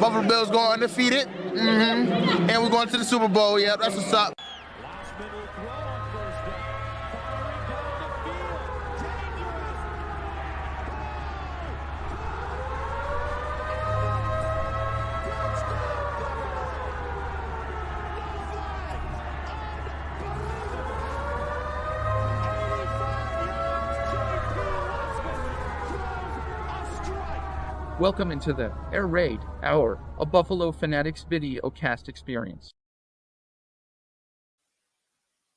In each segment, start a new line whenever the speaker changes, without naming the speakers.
Buffalo Bills going undefeated. And we're going to the Super Bowl. Yeah, that's what's up.
Welcome into the Air Raid Hour, a Buffalo Fanatics video cast experience.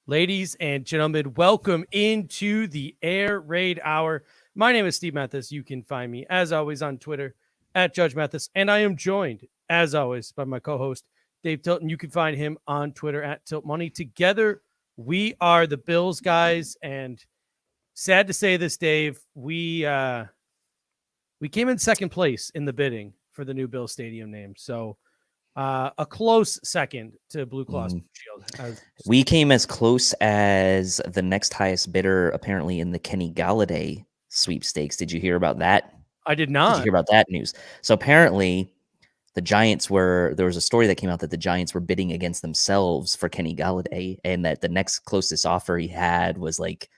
Ladies and gentlemen, welcome into the Air Raid Hour. My name is Steve Mathis. You can find me, as always, on Twitter at Judge Mathis, and I am joined, as always, by my co-host, Dave Tilton. You can find him on Twitter at Tilt Money. Together, we are the Bills guys, and sad to say this, Dave, we came in second place in the bidding for the new Bill Stadium name. So a close second to Blue Cross Blue Shield.
We came as close as the next highest bidder, apparently, in the Kenny Galladay sweepstakes. Did you hear about that?
I did not.
Did you hear about that news? So apparently the Giants there was a story that came out that the Giants were bidding against themselves for Kenny Galladay, and that the next closest offer he had was like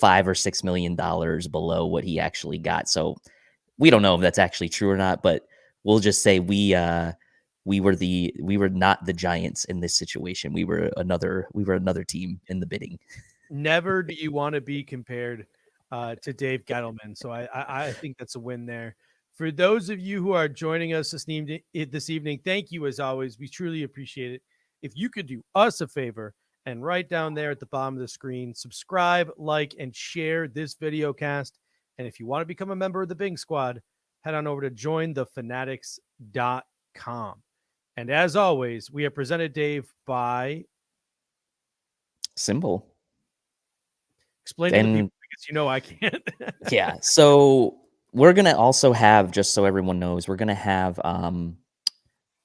$5 or $6 million below what he actually got. So we don't know if that's actually true or not, but we'll just say we were not the Giants in this situation. We were another team in the bidding.
Never do you want to be compared to Dave Gettleman. So I think that's a win there. For those of you who are joining us this evening, thank you as always. We truly appreciate it. If you could do us a favor and right down there at the bottom of the screen, subscribe, like, and share this video cast. And if you want to become a member of the Bing Squad, head on over to jointhefanatics.com. And as always, we are presented, Dave, by
Symbol.
Explain to the people, because you know I can't.
Yeah. So we're going to also have, just so everyone knows, we're going to have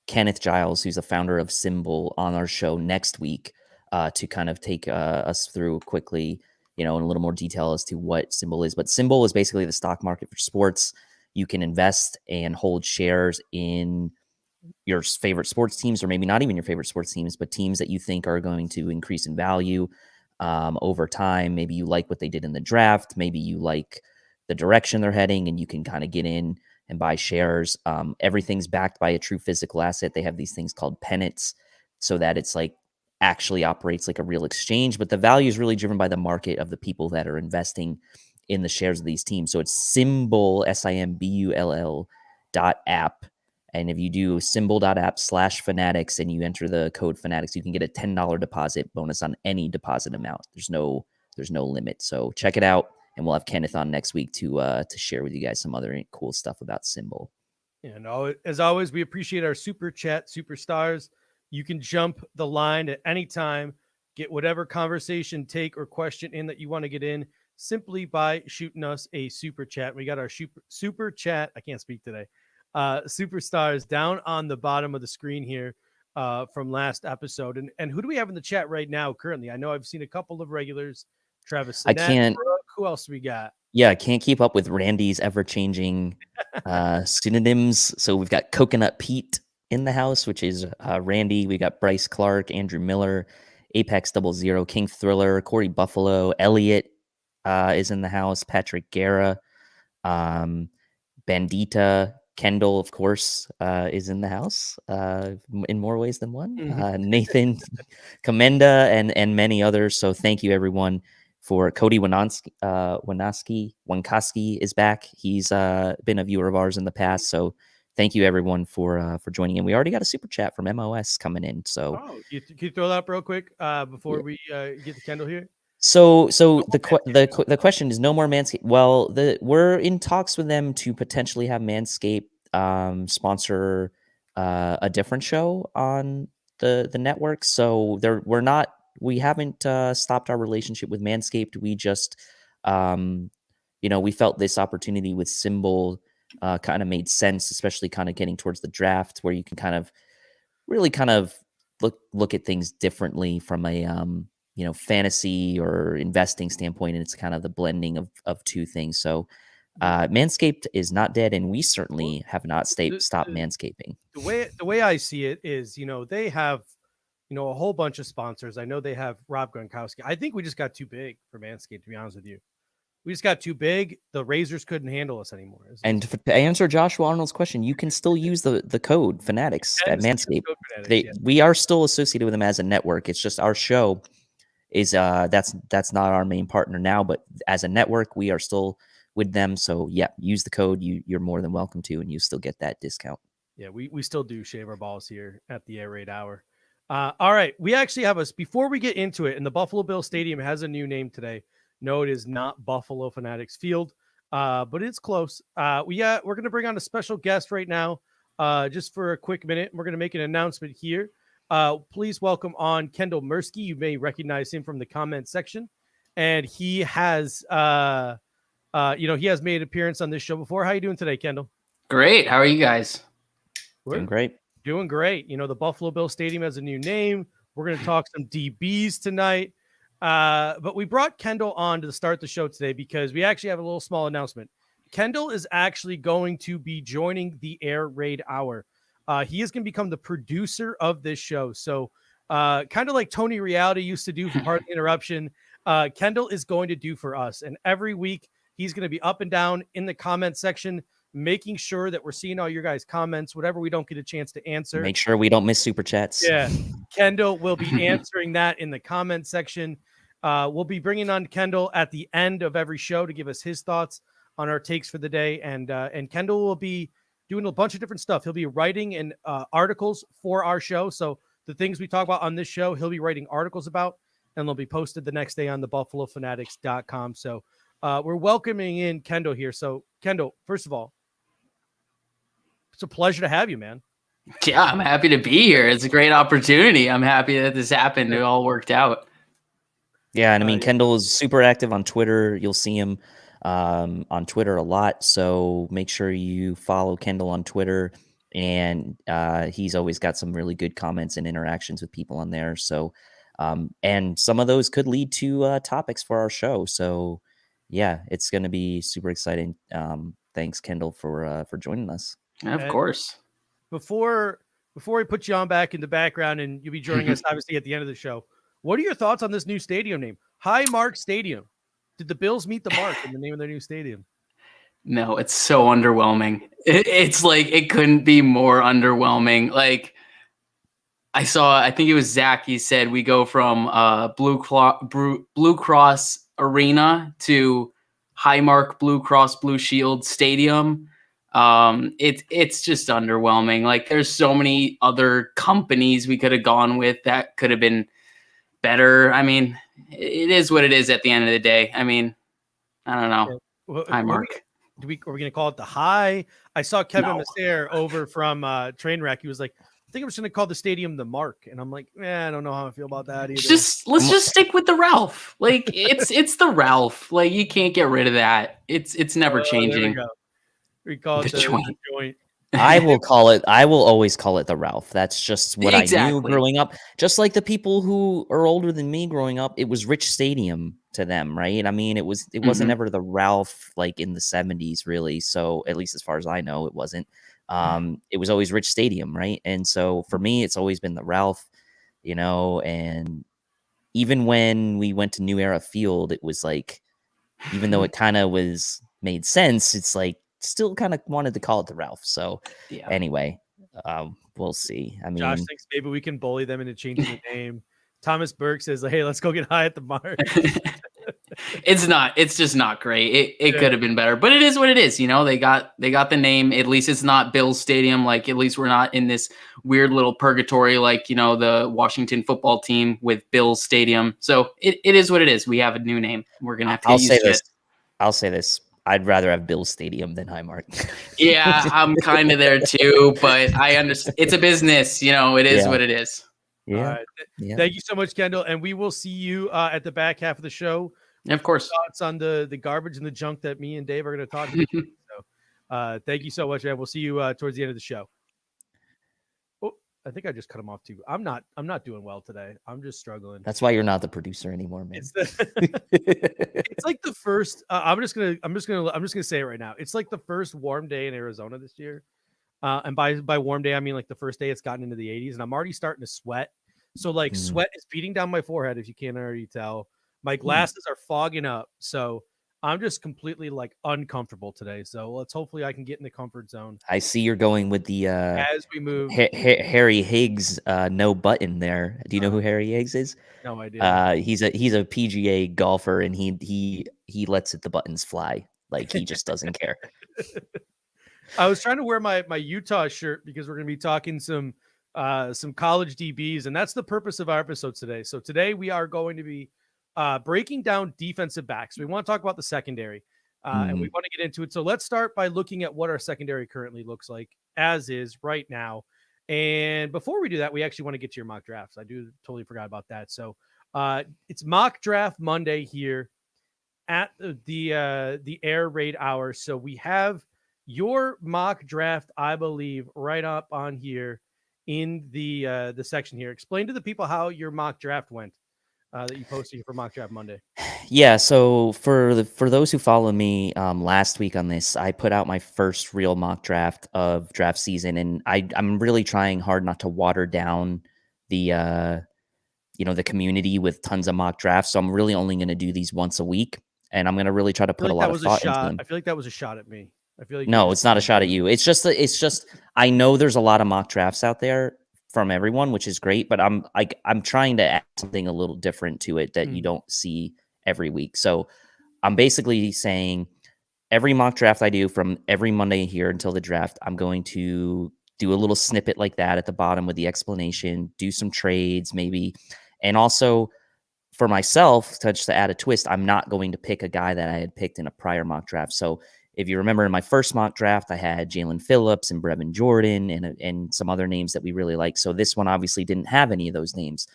Kenneth Giles, who's the founder of Symbol, on our show next week to kind of take us through quickly, in a little more detail as to what Symbol is. But Symbol is basically the stock market for sports. You can invest and hold shares in your favorite sports teams, or maybe not even your favorite sports teams, but teams that you think are going to increase in value over time. Maybe you like what they did in the draft. Maybe you like the direction they're heading, and you can kind of get in and buy shares. Everything's backed by a true physical asset. They have these things called pennants, so that it's like actually operates like a real exchange, but the value is really driven by the market of the people that are investing in the shares of these teams. So it's Symbol, SIMBULL.app. And if you do symbol.app/fanatics and you enter the code fanatics, you can get a $10 deposit bonus on any deposit amount. There's no limit. So check it out, and we'll have Kenneth on next week to share with you guys some other cool stuff about Symbol.
And as always, we appreciate our super chat superstars. You can jump the line at any time, get whatever conversation, take, or question in that you want to get in simply by shooting us a super chat. We got our super chat. I can't speak today. Superstars down on the bottom of the screen here from last episode. And who do we have in the chat right now currently? I know I've seen a couple of regulars. Travis Sinet,
I can't.
Brooke, who else do we got?
Yeah, I can't keep up with Randy's ever-changing pseudonyms. So we've got Coconut Pete in the house, which is Randy. We got Bryce Clark, Andrew Miller, Apex 00, King Thriller, Corey Buffalo, Elliot is in the house, Patrick Guerra, Bandita, Kendall, of course, is in the house in more ways than one. Nathan, Commenda, and many others. So thank you, everyone. For Cody Wankoski is back. He's been a viewer of ours in the past. So thank you, everyone, for joining in. We already got a super chat from MOS coming in. So
can you throw that up real quick before we get to Kendall here?
So the question is, no more Manscaped. Well, we're in talks with them to potentially have Manscaped sponsor a different show on the network. So we haven't stopped our relationship with Manscaped. We just we felt this opportunity with Symbol kind of made sense, especially kind of getting towards the draft, where you can kind of really kind of look at things differently from a fantasy or investing standpoint, and it's kind of the blending of two things. So Manscaped is not dead, and we certainly have not
the,
stopped
the,
manscaping.
the way I see it is, they have, a whole bunch of sponsors. I know they have Rob Gronkowski. I think we just got too big for Manscaped, to be honest with you. We just got too big. The razors couldn't handle us anymore.
And to answer Joshua Arnold's question, you can still use the code Fanatics at Manscaped. We are still associated with them as a network. It's just our show is that's not our main partner now, but as a network, we are still with them. So yeah, use the code. You're more than welcome to, and you still get that discount.
Yeah, we still do shave our balls here at the Air Raid Hour. All right, we actually have before we get into it, and the Buffalo Bills Stadium has a new name today. No, it is not Buffalo Fanatics Field, but it's close. We're going to bring on a special guest right now, just for a quick minute. We're going to make an announcement here. Please welcome on Kendall Mursky. You may recognize him from the comment section, and he has, he has made an appearance on this show before. How are you doing today, Kendall?
Great. How are you guys?
Doing great.
Doing great. The Buffalo Bills Stadium has a new name. We're going to talk some DBs tonight. But we brought Kendall on to start the show today because we actually have a little small announcement. Kendall is actually going to be joining the Air Raid Hour. He is going to become the producer of this show. So kind of like Tony Reality used to do for Part of the Interruption, Kendall is going to do for us. And every week he's going to be up and down in the comment section, making sure that we're seeing all your guys' comments, whatever we don't get a chance to answer.
Make sure we don't miss super chats.
Yeah, Kendall will be answering that in the comment section. We'll be bringing on Kendall at the end of every show to give us his thoughts on our takes for the day. And Kendall will be doing a bunch of different stuff. He'll be writing articles for our show. So the things we talk about on this show, he'll be writing articles about, and they'll be posted the next day on the buffalofanatics.com. So we're welcoming in Kendall here. So Kendall, first of all, it's a pleasure to have you, man.
Yeah, I'm happy to be here. It's a great opportunity. I'm happy that this happened. It all worked out.
Yeah, and I mean, Kendall is super active on Twitter. You'll see him on Twitter a lot. So make sure you follow Kendall on Twitter. And he's always got some really good comments and interactions with people on there. So, and some of those could lead to topics for our show. So, yeah, it's going to be super exciting. Thanks, Kendall, for joining us.
Of course.
Before we put you on back in the background, and you'll be joining us obviously at the end of the show, what are your thoughts on this new stadium name? High Mark Stadium. Did the Bills meet the mark in the name of their new stadium?
No, it's so underwhelming. It's like it couldn't be more underwhelming. Like I think it was Zach. He said we go from Blue Cross Arena to Highmark Blue Cross Blue Shield Stadium. It's just underwhelming. Like there's so many other companies we could have gone with that could have been better. I mean, it is what it is at the end of the day. I mean, I don't know.
Well,
Highmark.
Are we going to call it the High? I saw Kevin Masser over from Trainwreck. He was like, I think I'm just going to call the stadium the Mark. And I'm like, I don't know how I feel about that either.
Let's just stick with the Ralph. Like it's the Ralph. Like you can't get rid of that. It's never changing.
We call it the joint.
I will always call it the Ralph. That's just what I knew growing up. Just like the people who are older than me growing up, it was Rich Stadium to them, right? I mean, it wasn't ever the Ralph like in the 70s, really. So at least as far as I know, it wasn't. It was always Rich Stadium, right? And so for me, it's always been the Ralph, and even when we went to New Era Field, it was like, even though it kind of made sense, it's like, still kind of wanted to call it the Ralph. So anyway, we'll see. I mean,
Josh thinks maybe we can bully them into changing the name. Thomas Burke says, hey, let's go get high at the Mark.
It's just not great. It could have been better, but it is what it is. They got the name. At least it's not Bills Stadium. Like at least we're not in this weird little purgatory, like, the Washington football team with Bills Stadium. So it is what it is. We have a new name. We're going to have to use it.
I'll say this. I'd rather have Bills Stadium than Highmark.
Yeah, I'm kind of there too, but I understand it's a business. It is what it is.
Yeah. Thank you so much, Kendall. And we will see you at the back half of the show.
Of course.
Thoughts on the garbage and the junk that me and Dave are going to talk about. So thank you so much, man. We'll see you towards the end of the show. I think I just cut him off too. I'm not doing well today. I'm just struggling.
That's why you're not the producer anymore, man.
It's it's like the first. I'm just gonna say it right now. It's like the first warm day in Arizona this year. And by warm day, I mean like the first day it's gotten into the 80s, and I'm already starting to sweat. So like sweat is beating down my forehead, if you can't already tell. My glasses are fogging up, so I'm just completely like uncomfortable today. So hopefully I can get in the comfort zone
I see you're going with the
as we move.
Harry Higgs no button there. Do you know who Harry Higgs is?
No idea.
He's a PGA golfer, and he lets the buttons fly. Like, he just doesn't care.
I was trying to wear my Utah shirt because we're going to be talking some college DBs, and that's the purpose of our episode today. So today we are going to be breaking down defensive backs. We want to talk about the secondary, and we want to get into it. So let's start by looking at what our secondary currently looks like as is right now. And before we do that, we actually want to get to your mock drafts. I totally forgot about that. So it's mock draft Monday here at the Air Raid Hour. So we have your mock draft, I believe, right up on here in the section here. Explain to the people how your mock draft went that you posted for mock draft Monday.
Yeah, so for those who follow me, last week on this, I put out my first real mock draft of draft season, and I'm really trying hard not to water down the the community with tons of mock drafts. So I'm really only going to do these once a week, and I'm going to really try to put a lot of thought into them.
I feel like that was a shot at me. I feel like
no, it's not a shot at you. It's just I know there's a lot of mock drafts out there from everyone, which is great, but I'm trying to add something a little different to it that you don't see every week. So I'm basically saying every mock draft I do from every Monday here until the draft, I'm going to do a little snippet like that at the bottom with the explanation, do some trades maybe. And also for myself, to add a twist, I'm not going to pick a guy that I had picked in a prior mock draft. So if you remember in my first mock draft, I had Jalen Phillips and Brevin Jordan and some other names that we really like. So this one obviously didn't have any of those names.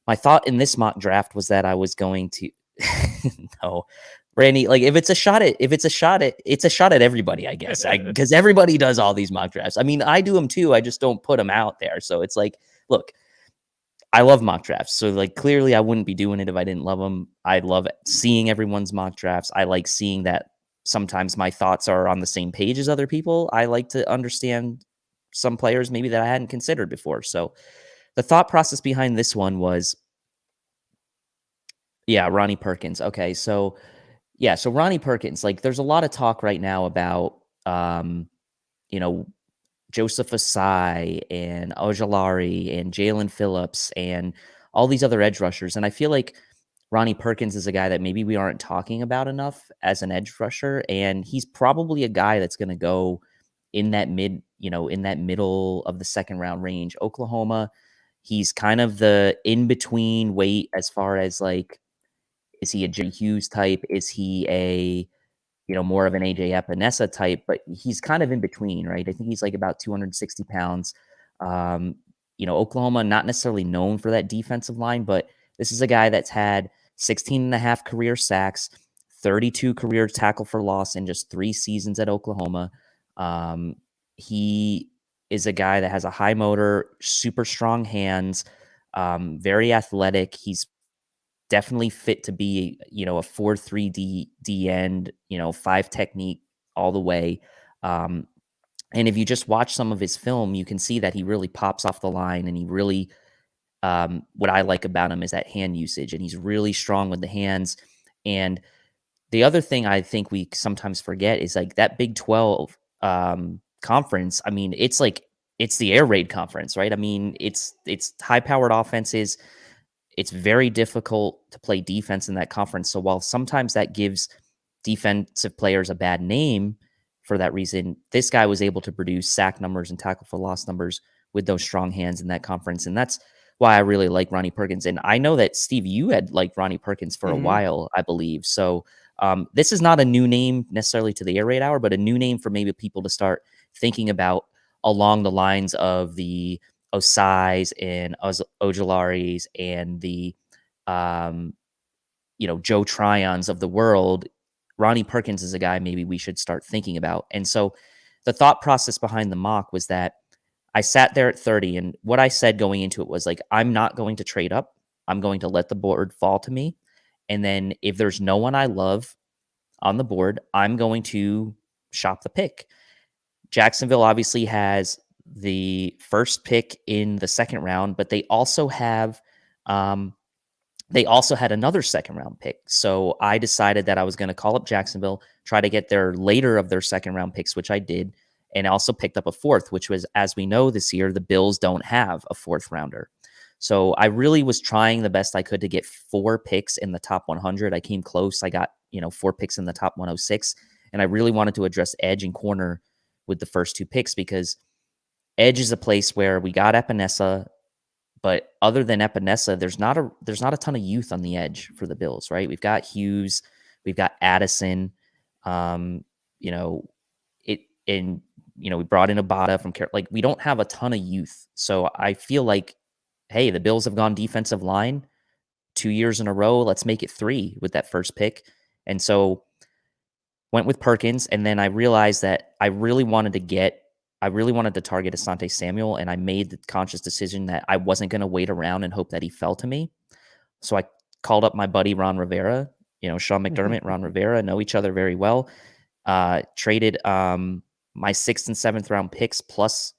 My thought in this mock draft was that I was going to no, Randy, like it's a shot at everybody, I guess, because everybody does all these mock drafts. I mean, I do them too. I just don't put them out there. So it's like, look, I love mock drafts. So like, clearly I wouldn't be doing it if I didn't love them. I love seeing everyone's mock drafts. I like seeing that sometimes my thoughts are on the same page as other people. I like to understand some players maybe that I hadn't considered before. So the thought process behind this one was, Ronnie Perkins. Okay, so Ronnie Perkins, like there's a lot of talk right now about, Joseph Asai and Ojulari and Jalen Phillips and all these other edge rushers. And I feel like Ronnie Perkins is a guy that maybe we aren't talking about enough as an edge rusher. And he's probably a guy that's going to go in that middle of the second round range. Oklahoma, he's kind of the in-between weight as far as like, is he a Jerry Hughes type? Is he a, more of an AJ Epinesa type? But he's kind of in between, right? I think he's like about 260 pounds. Oklahoma, not necessarily known for that defensive line, but this is a guy that's had 16 and a half career sacks, 32 career tackle for loss in just 3 seasons at Oklahoma. He is a guy that has a high motor, super strong hands, very athletic. He's definitely fit to be, a 4-3 D end, 5 technique all the way. And if you just watch some of his film, you can see that he really pops off the line, and he really, what I like about him is that hand usage, and he's really strong with the hands. And the other thing I think we sometimes forget is like that Big 12 conference. I mean, it's the air raid conference, right? I mean, it's high powered offenses. It's very difficult to play defense in that conference. So while sometimes that gives defensive players a bad name for that reason, this guy was able to produce sack numbers and tackle for loss numbers with those strong hands in that conference. And that's why I really like Ronnie Perkins. And I know that, Steve, you had liked Ronnie Perkins for a while, I believe. So this is not a new name necessarily to the Air Raid Hour, but a new name for maybe people to start thinking about along the lines of the Osai's and Ojulari's and the Joe Tryons of the world. Ronnie Perkins is a guy maybe we should start thinking about. And so the thought process behind the mock was that I sat there at 30, and what I said going into it was like, I'm not going to trade up. I'm going to let the board fall to me. And then if there's no one I love on the board, I'm going to shop the pick. Jacksonville obviously has the first pick in the second round, but they also had another second round pick. So I decided that I was going to call up Jacksonville, try to get their later of their second round picks, which I did, and also picked up a fourth, which was, as we know this year, the Bills don't have a fourth rounder. So I really was trying the best I could to get 4 picks in the top 100. I came close. I got, 4 picks in the top 106, and I really wanted to address edge and corner with the first 2 picks, because edge is a place where we got Epinesa, but other than Epinesa, there's not a ton of youth on the edge for the Bills, right? We've got Hughes, we've got Addison, we brought in Abada from like, we don't have a ton of youth. So I feel like, hey, the Bills have gone defensive line 2 years in a row. Let's make it 3 with that first pick. And so went with Perkins, and then I realized that I really wanted to target Asante Samuel, and I made the conscious decision that I wasn't going to wait around and hope that he fell to me. So I called up my buddy Ron Rivera, Sean McDermott, Ron Rivera, know each other very well. Traded my 6th and 7th round picks plus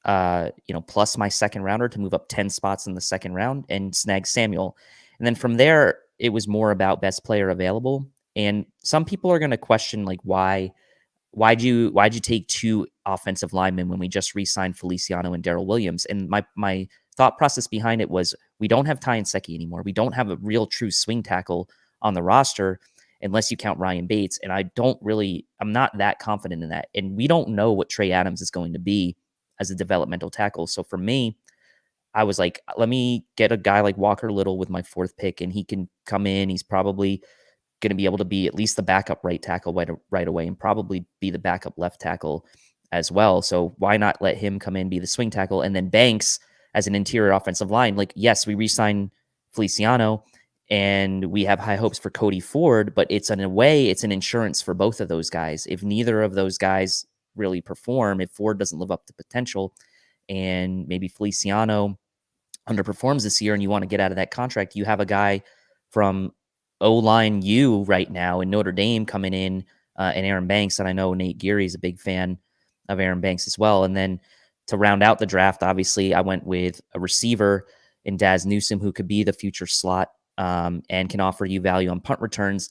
my second rounder to move up 10 spots in the second round and snag Samuel. And then from there, it was more about best player available. And some people are going to question, like, why'd you take 2 offensive linemen when we just re-signed Feliciano and Darrell Williams? And my thought process behind it was, we don't have Ty Nsekhe anymore. We don't have a real true swing tackle on the roster unless you count Ryan Bates. And I'm not that confident in that. And we don't know what Trey Adams is going to be as a developmental tackle. So for me, I was like, let me get a guy like Walker Little with my 4th pick, and he can come in. He's probably going to be able to be at least the backup right tackle right away, and probably be the backup left tackle as well. So why not let him come in, be the swing tackle, and then Banks as an interior offensive line? Like, yes, we re-signed Feliciano, and we have high hopes for Cody Ford, but it's an insurance for both of those guys. If neither of those guys really perform, if Ford doesn't live up to potential, and maybe Feliciano underperforms this year and you want to get out of that contract, you have a guy from O-line U right now in Notre Dame coming in, and Aaron Banks. And I know Nate Geary is a big fan of Aaron Banks as well. And then to round out the draft, obviously I went with a receiver in Daz Newsome, who could be the future slot, and can offer you value on punt returns.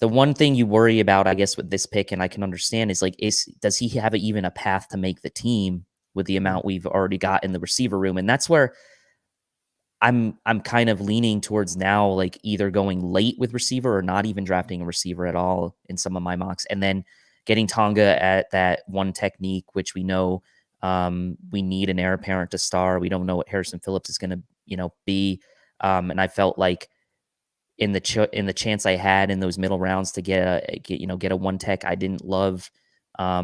The one thing you worry about, I guess, with this pick, and I can understand, is like, does he have even a path to make the team with the amount we've already got in the receiver room? And that's where I'm kind of leaning towards now, like either going late with receiver or not even drafting a receiver at all in some of my mocks, and then getting Tonga at that one technique, which we know we need an heir apparent to star. We don't know what Harrison Phillips is going to be, and I felt like in the chance I had in those middle rounds to get a one tech, I didn't love. I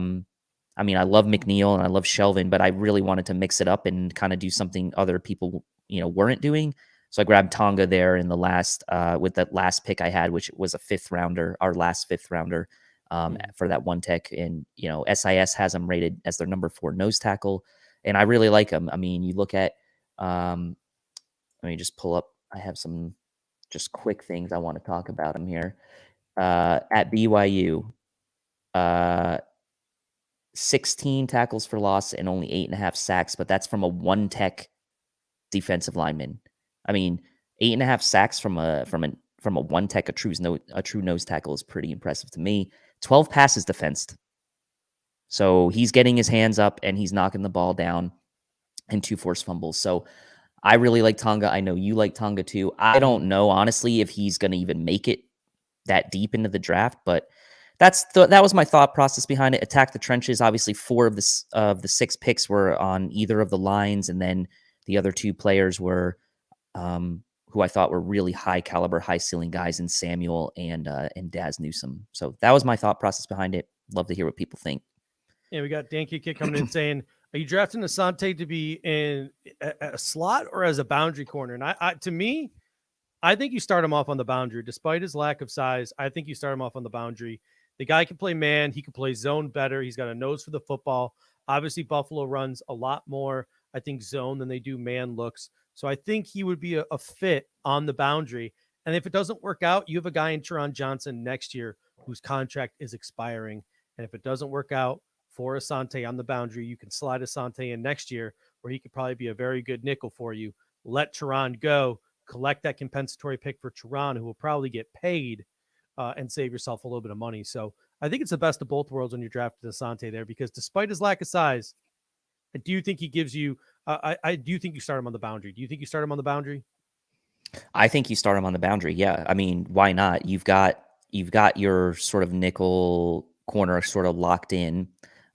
love McNeil and I love Shelvin, but I really wanted to mix it up and kind of do something other people weren't doing. So I grabbed Tonga there in the last with that last pick I had, which was a 5th rounder, our last 5th rounder for that one tech. And SIS has him rated as their number 4 nose tackle, and I really like him. I mean, you look at let me just pull up. I have some just quick things I want to talk about him here. At BYU, 16 tackles for loss and only 8.5 sacks, but that's from a one tech defensive lineman. I mean, 8.5 sacks from a one tech, a true nose tackle, is pretty impressive to me. 12 passes defensed. So he's getting his hands up and he's knocking the ball down, and 2 forced fumbles. So I really like Tonga. I know you like Tonga too. I don't know, honestly, if he's going to even make it that deep into the draft, but that was my thought process behind it. Attack the trenches. Obviously, 4 of the 6 picks were on either of the lines, and then the other 2 players were who I thought were really high caliber, high ceiling guys in Samuel and Daz Newsome. So that was my thought process behind it. Love to hear what people think.
Yeah, we got Danky Kid coming in saying, are you drafting Asante to be in a slot or as a boundary corner? And to me, I think you start him off on the boundary. Despite his lack of size, I think you start him off on the boundary. The guy can play man. He can play zone better. He's got a nose for the football. Obviously, Buffalo runs a lot more, I think, zone than they do man looks. So I think he would be a fit on the boundary. And if it doesn't work out, you have a guy in Taron Johnson next year whose contract is expiring. And if it doesn't work out for Asante on the boundary, you can slide Asante in next year where he could probably be a very good nickel for you. Let Taron go, collect that compensatory pick for Taron, who will probably get paid, and save yourself a little bit of money. So I think it's the best of both worlds when you're drafting Asante there, because despite his lack of size, I do think he gives you, I do think you start him on the boundary. Do you think you start him on the boundary?
I think you start him on the boundary. Yeah. I mean, why not? You've got your sort of nickel corner sort of locked in.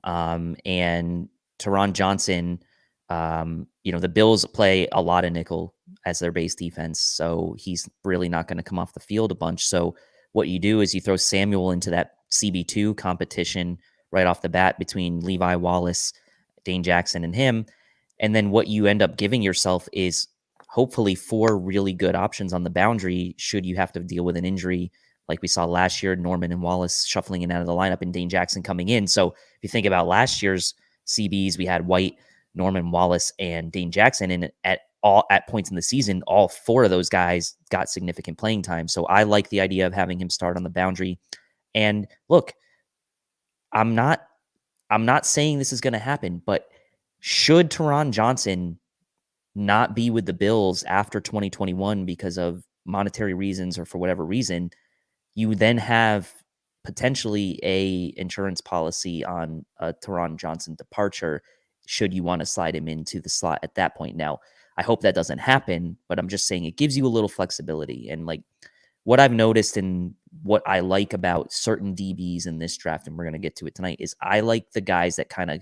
And Taron Johnson, the Bills play a lot of nickel as their base defense. So he's really not going to come off the field a bunch. So what you do is you throw Samuel into that CB2 competition right off the bat between Levi Wallace, Dane Jackson, and him. And then what you end up giving yourself is hopefully 4 really good options on the boundary should you have to deal with an injury like we saw last year, Norman and Wallace shuffling in out of the lineup and Dane Jackson coming in. So if you think about last year's CBs, we had White, Norman, Wallace, and Dane Jackson, and at points in the season, all 4 of those guys got significant playing time. So I like the idea of having him start on the boundary. And look, I'm not saying this is going to happen, but should Taron Johnson not be with the Bills after 2021 because of monetary reasons or for whatever reason, you then have potentially a insurance policy on a Taron Johnson departure should you want to slide him into the slot at that point. Now, I hope that doesn't happen, but I'm just saying it gives you a little flexibility. And like what I've noticed and what I like about certain DBs in this draft, and we're going to get to it tonight, is I like the guys that kind of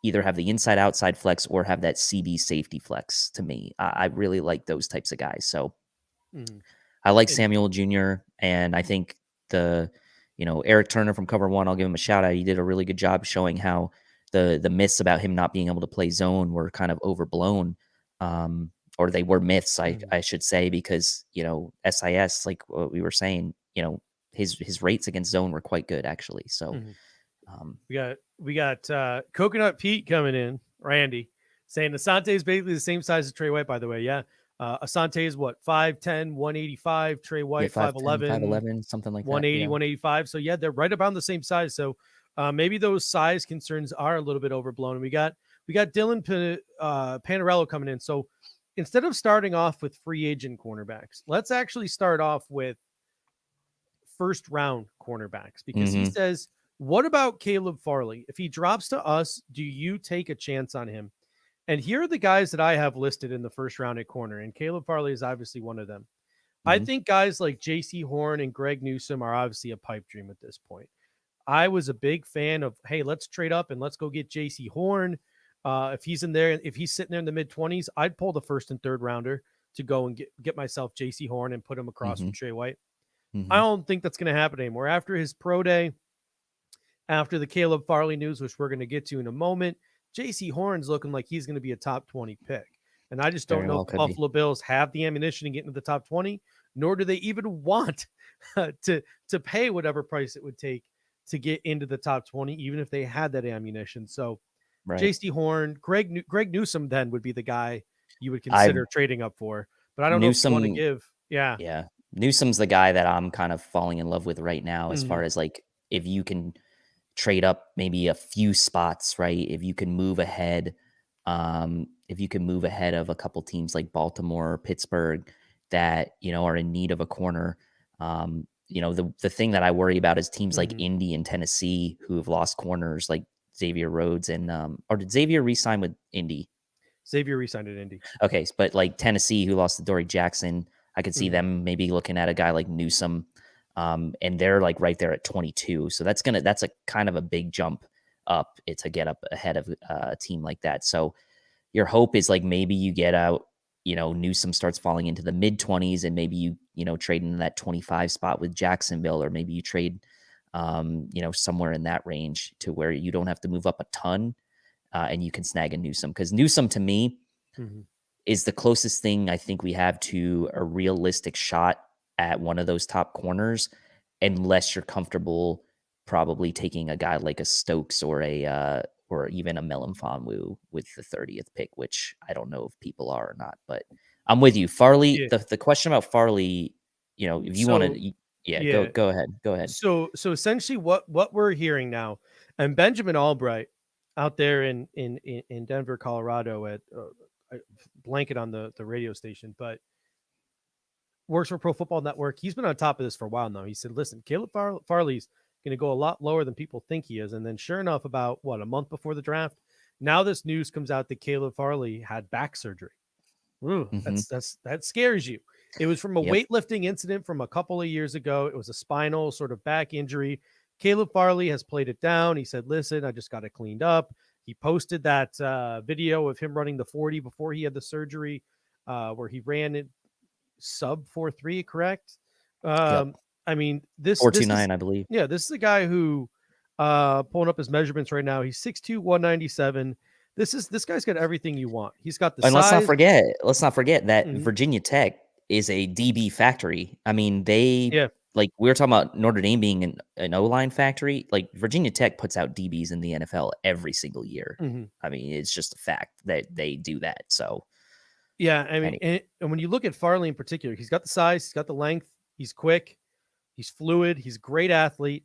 either have the inside outside flex or have that CB safety flex. To me, I really like those types of guys. So I like Samuel Jr. and I think Eric Turner from Cover One, I'll give him a shout out. He did a really good job showing how the myths about him not being able to play zone were kind of overblown, or they were myths, I should say, because SIS, like what we were saying, his rates against zone were quite good actually. So.
We got Coconut Pete coming in, Randy, saying Asante is basically the same size as Trey White, by the way. Yeah. Asante is what, 5'10", 185, Trey White, 5'11",
5'11", something like
180,
that.
185. So yeah, they're right about the same size. So maybe those size concerns are a little bit overblown. We got Dylan Panarello coming in. So instead of starting off with free agent cornerbacks, let's actually start off with first round cornerbacks, because he says, what about Caleb Farley? If he drops to us, do you take a chance on him? And here are the guys that I have listed in the first round at corner, and Caleb Farley is obviously one of them. I think guys like J.C. Horn and Greg Newsome are obviously a pipe dream at this point. I was a big fan of, hey, let's trade up and let's go get J.C. Horn. If he's in there, if he's sitting there in the mid-20s, I'd pull the first and third rounder to go and get myself J.C. Horn and put him across from Trey White. I don't think that's going to happen anymore. After his pro day, after the Caleb Farley news, which we're going to get to in a moment, J.C. Horn's looking like he's going to be a top 20 pick. And I just don't know if the Buffalo Bills have the ammunition to get into the top 20, nor do they even want to pay whatever price it would take to get into the top 20, even if they had that ammunition. So J.C. Horn, Greg Newsome then would be the guy you would consider trading up for. But I don't know if you want to give. Yeah.
Newsome's the guy that I'm kind of falling in love with right now, as far as like, if you can trade up maybe a few spots, right? If you can move ahead, of a couple teams like Baltimore or Pittsburgh that, are in need of a corner. The thing that I worry about is teams like Indy and Tennessee who have lost corners like Xavier Rhodes and, or did Xavier re-sign with Indy?
Xavier re-signed at Indy.
Okay. But like Tennessee, who lost to Dory Jackson, I could see them maybe looking at a guy like Newsome. And they're like right there at 22. So that's a kind of a big jump up to get up ahead of a team like that. So your hope is like, maybe you get out, Newsome starts falling into the mid 20s and maybe you trade in that 25 spot with Jacksonville, or maybe you trade, somewhere in that range to where you don't have to move up a ton and you can snag a Newsome. Cause Newsome to me is the closest thing I think we have to a realistic shot at one of those top corners, unless you're comfortable probably taking a guy like a Stokes or a or even a Melonfonwu with the 30th pick, which I don't know if people are or not. But I'm with you, Farley.
Yeah.
The question about Farley, if you want to,
yeah.
go ahead.
So essentially, what we're hearing now, and Benjamin Albright out there in Denver, Colorado, at blanket on the radio station, but works for Pro Football Network. He's been on top of this for a while now. He said, "Listen, Caleb Farley's going to go a lot lower than people think he is." And then, sure enough, about a month before the draft, now this news comes out that Caleb Farley had back surgery. Ooh, that scares you. It was from a weightlifting incident from a couple of years ago. It was a spinal sort of back injury. Caleb Farley has played it down. He said, "Listen, I just got it cleaned up." He posted that video of him running the 40 before he had the surgery, where he ran it sub 4.3, correct? I mean, this
4.29, I believe.
Yeah, this is a guy who pulling up his measurements right now. He's 6'2", 197. This guy's got everything you want. He's got the
and
size.
Let's not forget that Virginia Tech is a DB factory. I mean, like we were talking about Notre Dame being an O-line factory. Like Virginia Tech puts out DBs in the NFL every single year. I mean, it's just a fact that they do that. So
yeah, I mean, and when you look at Farley in particular, he's got the size, he's got the length, he's quick, he's fluid, he's a great athlete.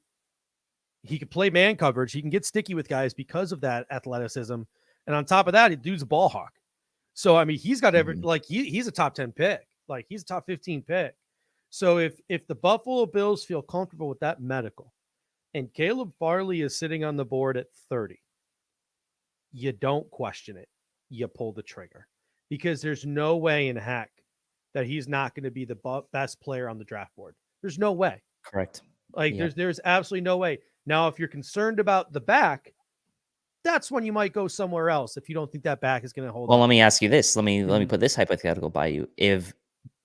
He can play man coverage. He can get sticky with guys because of that athleticism. And on top of that, the dude's a ball hawk. So, I mean, he's got he's a top 10 pick. Like, he's a top 15 pick. So if the Buffalo Bills feel comfortable with that medical and Caleb Farley is sitting on the board at 30, you don't question it. You pull the trigger. Because there's no way in heck that he's not going to be the best player on the draft board. There's no way.
Correct.
Like there's absolutely no way. Now, if you're concerned about the back, that's when you might go somewhere else if you don't think that back is going to hold.
Well, let me ask you this. Let me put this hypothetical by you. If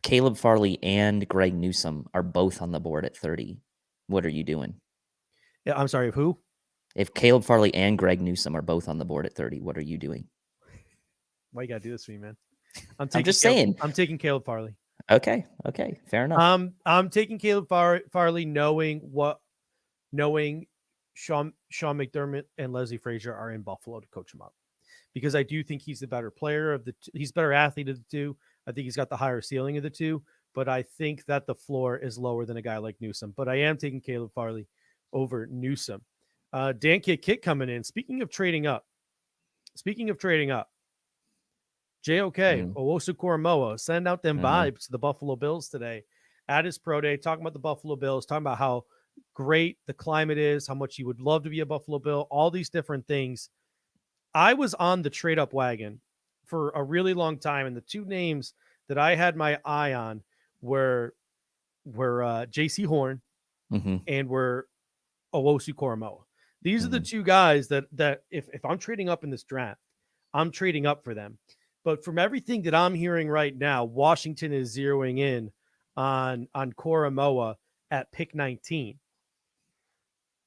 Caleb Farley and Greg Newsome are both on the board at 30, what are you doing?
Yeah, I'm sorry, who?
If Caleb Farley and Greg Newsome are both on the board at 30, what are you doing?
Why you gotta do this to me, man?
I'm just saying.
I'm taking Caleb Farley.
Okay, fair enough.
I'm taking Caleb Farley, knowing Sean McDermott and Leslie Frazier are in Buffalo to coach him up, because I do think he's the better player of he's better athlete of the two. I think he's got the higher ceiling of the two, but I think that the floor is lower than a guy like Newsome. But I am taking Caleb Farley over Newsome. Dan Kit coming in. Speaking of trading up, JOK, Owusu-Koramoah, send out them vibes to the Buffalo Bills today at his pro day, talking about the Buffalo Bills, talking about how great the climate is, how much you would love to be a Buffalo Bill, all these different things. I was on the trade up wagon for a really long time, and the two names that I had my eye on were J.C. Horn and were Owusu-Koramoah. These are the two guys that if I'm trading up in this draft, I'm trading up for them. But from everything that I'm hearing right now, Washington is zeroing in on Koramoah at pick 19.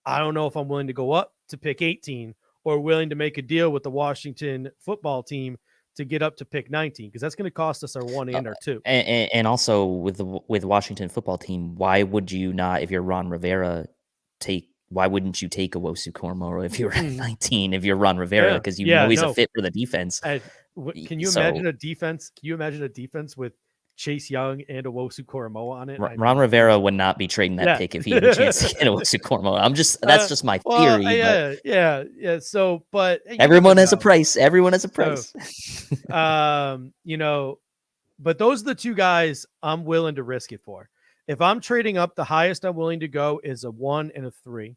I don't know if I'm willing to go up to pick 18 or willing to make a deal with the Washington football team to get up to pick 19, because that's going to cost us our 1 and our 2.
And also with Washington football team, why would you not, if you're Ron Rivera, why wouldn't you take Owusu-Koramoah if you're at 19, if you're Ron Rivera, because he's a fit for the defense.
Can you imagine a defense? Can you imagine a defense with Chase Young and Owusu-Koramoah on it?
Ron Rivera would not be trading that pick if he had a chance to get Owusu-Koramoah. That's just my theory.
Yeah. So, but
everyone has a price. Everyone has a price.
But those are the two guys I'm willing to risk it for. If I'm trading up, the highest I'm willing to go is a 1 and a 3.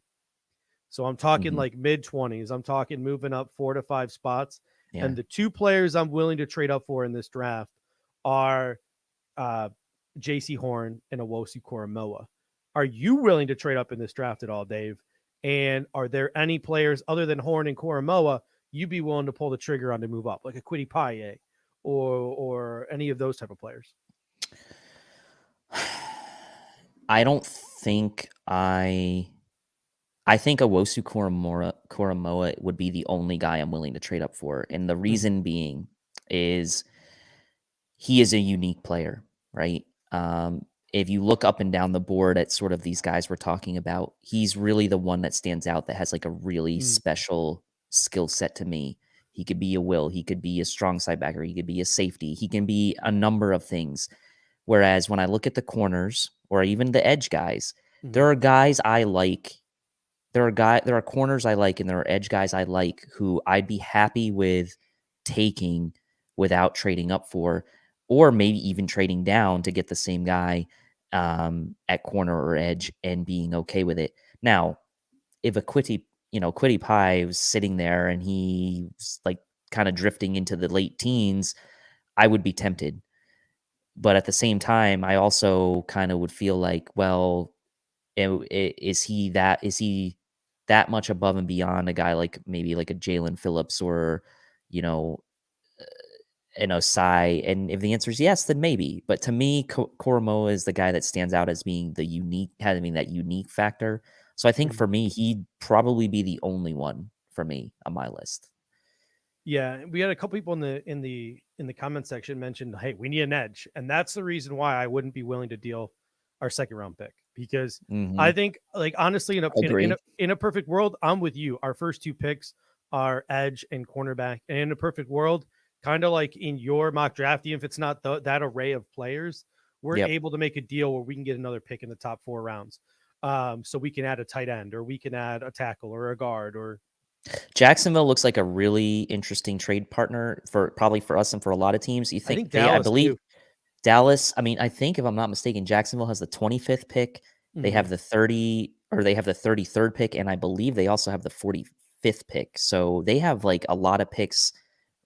So I'm talking like mid 20s. I'm talking moving up 4 to 5 spots. Yeah. And the two players I'm willing to trade up for in this draft are J.C. Horn and Owusu-Koramoah. Are you willing to trade up in this draft at all, Dave? And are there any players other than Horn and Koramoah you'd be willing to pull the trigger on to move up, like a Kwity Poyer or any of those type of players?
I don't think I think Owusu-Koramoah would be the only guy I'm willing to trade up for. And the reason being is he is a unique player, right? If you look up and down the board at sort of these guys we're talking about, he's really the one that stands out that has like a really special skill set to me. He could be a will. He could be a strong side backer. He could be a safety. He can be a number of things. Whereas when I look at the corners or even the edge guys, there are guys I like. There are corners I like, and there are edge guys I like who I'd be happy with taking without trading up for, or maybe even trading down to get the same guy at corner or edge and being okay with it. Now, if a Quitty Pie was sitting there and he's like kind of drifting into the late teens, I would be tempted. But at the same time, I also kind of would feel like, well, is he that much above and beyond a guy like maybe like a Jalen Phillips or, you know, an Osai? And if the answer is yes, then maybe. But to me, Koromoa is the guy that stands out as being having that unique factor. So I think for me, he'd probably be the only one for me on my list.
Yeah, we had a couple people in the comment section mentioned, hey, we need an edge, and that's the reason why I wouldn't be willing to deal our second round pick, because I think, like, honestly, in a perfect world, I'm with you. Our first two picks are edge and cornerback, and in a perfect world, kind of like in your mock draft, even if it's not that array of players, we're able to make a deal where we can get another pick in the top 4 rounds. So we can add a tight end, or we can add a tackle or a guard, or
Jacksonville looks like a really interesting trade partner for us and for a lot of teams. You think I believe too. Dallas, I mean, I think if I'm not mistaken, Jacksonville has the 25th pick. They have the 33rd pick, and I believe they also have the 45th pick. So they have like a lot of picks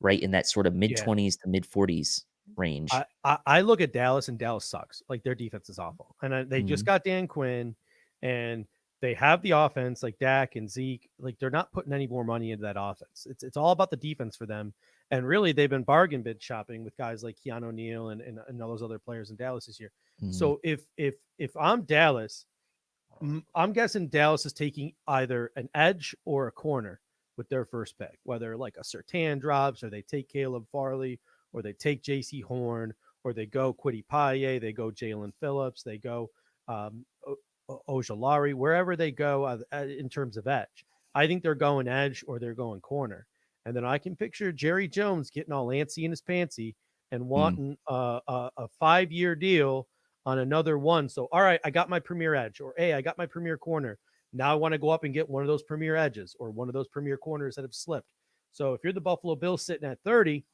right in that sort of mid-20s to mid-40s range.
I look at Dallas, and Dallas sucks. Like, their defense is awful. And they just got Dan Quinn, and they have the offense, like Dak and Zeke. Like, they're not putting any more money into that offense. It's all about the defense for them. And really, they've been bargain bin shopping with guys like Keanu O'Neal and all those other players in Dallas this year. So if I'm Dallas, I'm guessing Dallas is taking either an edge or a corner with their first pick, whether like a Surtain drops, or they take Caleb Farley, or they take J.C. Horn, or they go Quiddy Paye, they go Jalen Phillips, they go Ojolari, wherever they go in terms of edge. I think they're going edge or they're going corner. And then I can picture Jerry Jones getting all antsy in his pantsy and wanting a 5-year deal on another one. So, all right, I got my premier edge, or hey, I got my premier corner. Now I want to go up and get one of those premier edges or one of those premier corners that have slipped. So if you're the Buffalo Bills sitting at 30,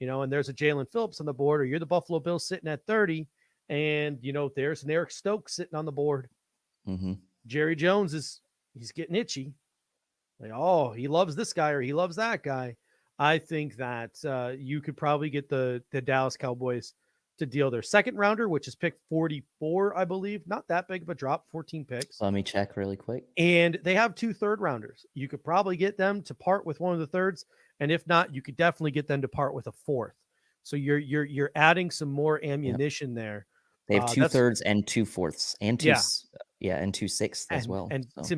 and there's a Jalen Phillips on the board, or you're the Buffalo Bills sitting at 30, and, there's an Eric Stokes sitting on the board. Jerry Jones he's getting itchy. Like, oh, he loves this guy or he loves that guy. I think that you could probably get the Dallas Cowboys to deal their second rounder, which is pick 44, I believe. Not that big of a drop, 14 picks.
Let me check really quick.
And they have 2 third rounders. You could probably get them to part with one of the thirds. And if not, you could definitely get them to part with a 4th. So you're adding some more ammunition there.
They have 2 thirds and 2 fourths and 2 and 2 sixths as well.
And so, to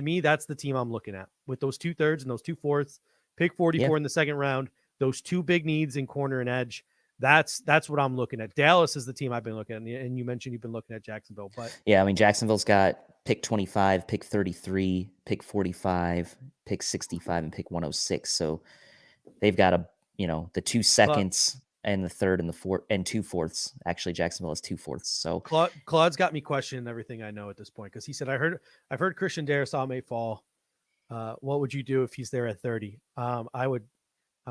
me, that's the team I'm looking at with those 2 thirds and those 2 fourths. Pick 44 in the second round. Those 2 big needs in corner and edge. That's what I'm looking at. Dallas is the team I've been looking at, and you mentioned you've been looking at Jacksonville, but
yeah, I mean, Jacksonville's got pick 25, pick 33, pick 45, pick 65, and pick 106. So they've got the 2 seconds and the third and the fourth and 2 fourths. Actually, Jacksonville has 2 fourths. So
Claude's got me questioning everything I know at this point, because he said, I've heard Christian Darrisaw may fall. What would you do if he's there at 30? I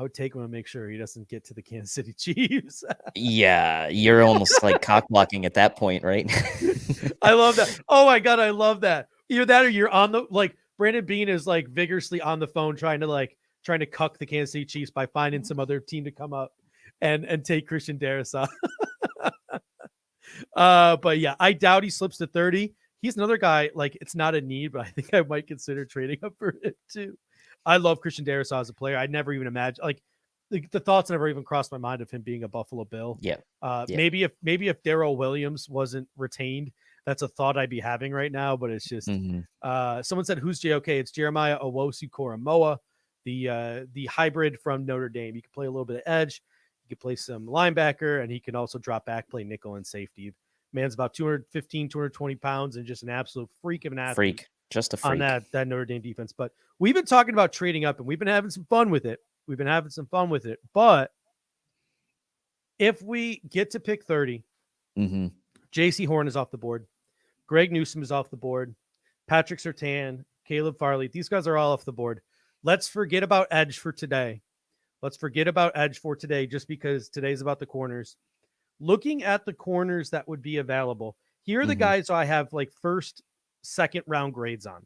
would take him and make sure he doesn't get to the Kansas City Chiefs.
Yeah, you're almost like cock blocking at that point, right?
I love that. Oh my God, I love that. Either that or you're on the, like, Brandon Beane is like vigorously on the phone trying to cuck the Kansas City Chiefs by finding some other team to come up and take Christian Darrisaw. But yeah, I doubt he slips to 30. He's another guy, like, it's not a need, but I think I might consider trading up for it too. I love Christian Darrisaw as a player. I never even imagined, like, the thoughts never even crossed my mind of him being a Buffalo Bill.
Yeah.
Maybe if Darrell Williams wasn't retained, that's a thought I'd be having right now. But it's just someone said, "Who's JOK?" It's Jeremiah Owusu-Koramoah, the hybrid from Notre Dame. He can play a little bit of edge, he can play some linebacker, and he can also drop back, play nickel and safety. Man's about 215, 220 pounds, and just an absolute freak of an athlete.
Just a
on
freak.
that Notre Dame defense. But we've been talking about trading up, and we've been having some fun with it. But if we get to pick 30,
Mm-hmm.
J.C. Horn is off the board. Greg Newsome is off the board. Patrick Surtain, Caleb Farley. These guys are all off the board. Let's forget about edge for today. Just because today's about the corners. Looking at the corners that would be available, here are the guys I have like first, second round grades on.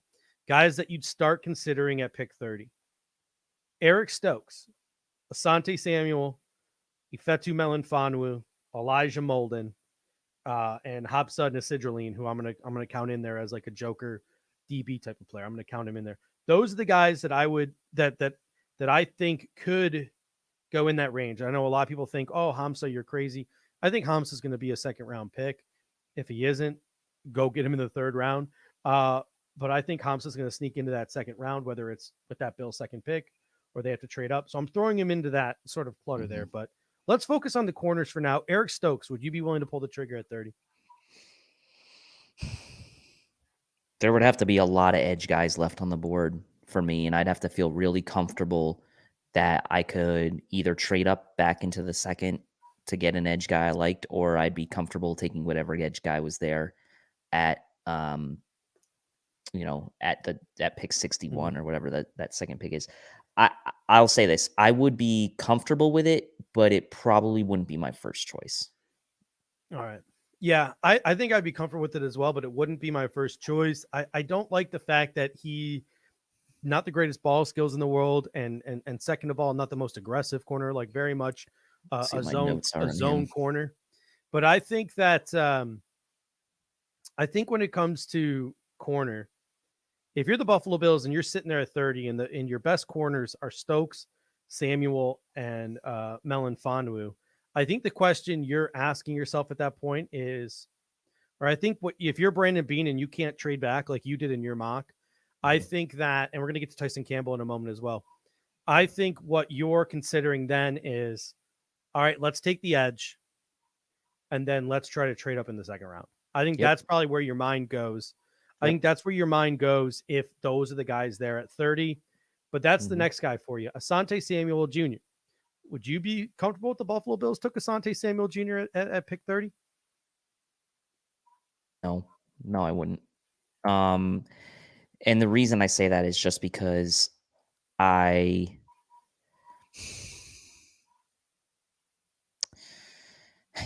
Guys that you'd start considering at pick 30. Eric Stokes, Asante Samuel, Ifeatu Melonfonwu, Elijah Molden, and Hapsa Nasidrolene, who I'm gonna count in there as like a joker DB type of player. I'm gonna count him in there. Those are the guys that I would that I think could go in that range. I know a lot of people think, "Oh, Hamza, you're crazy." I think Hamza is going to be a second round pick. If he isn't, go get him in the third round. But I think Hamza is going to sneak into that second round, whether it's with that Bill's second pick or they have to trade up. So I'm throwing him into that sort of clutter there. But let's focus on the corners for now. Eric Stokes, would you be willing to pull the trigger at 30?
There would have to be a lot of edge guys left on the board for me, and I'd have to feel really comfortable that I could either trade up back into the second to get an edge guy I liked, or I'd be comfortable taking whatever edge guy was there at at pick 61 or whatever that second pick is. I'll say this. I would be comfortable with it, but it probably wouldn't be my first choice.
All right. Yeah, I think I'd be comfortable with it as well, but it wouldn't be my first choice. I don't like the fact that he not the greatest ball skills in the world, and second of all, not the most aggressive corner, like very much a zone corner. But I think that I think when it comes to corner, if you're the Buffalo Bills and you're sitting there at 30 and your best corners are Stokes, Samuel, and Melonfonwu, I think the question you're asking yourself at that point is, or I think if you're Brandon Beane and you can't trade back like you did in your mock, I think that, and we're going to get to Tyson Campbell in a moment as well. I think what you're considering then is, all right, let's take the edge and then let's try to trade up in the second round. I think that's probably where your mind goes. I think that's where your mind goes if those are the guys there at 30. But that's the next guy for you, Asante Samuel Jr. Would you be comfortable with the Buffalo Bills took Asante Samuel Jr. at pick 30?
No, I wouldn't. And the reason I say that is just because you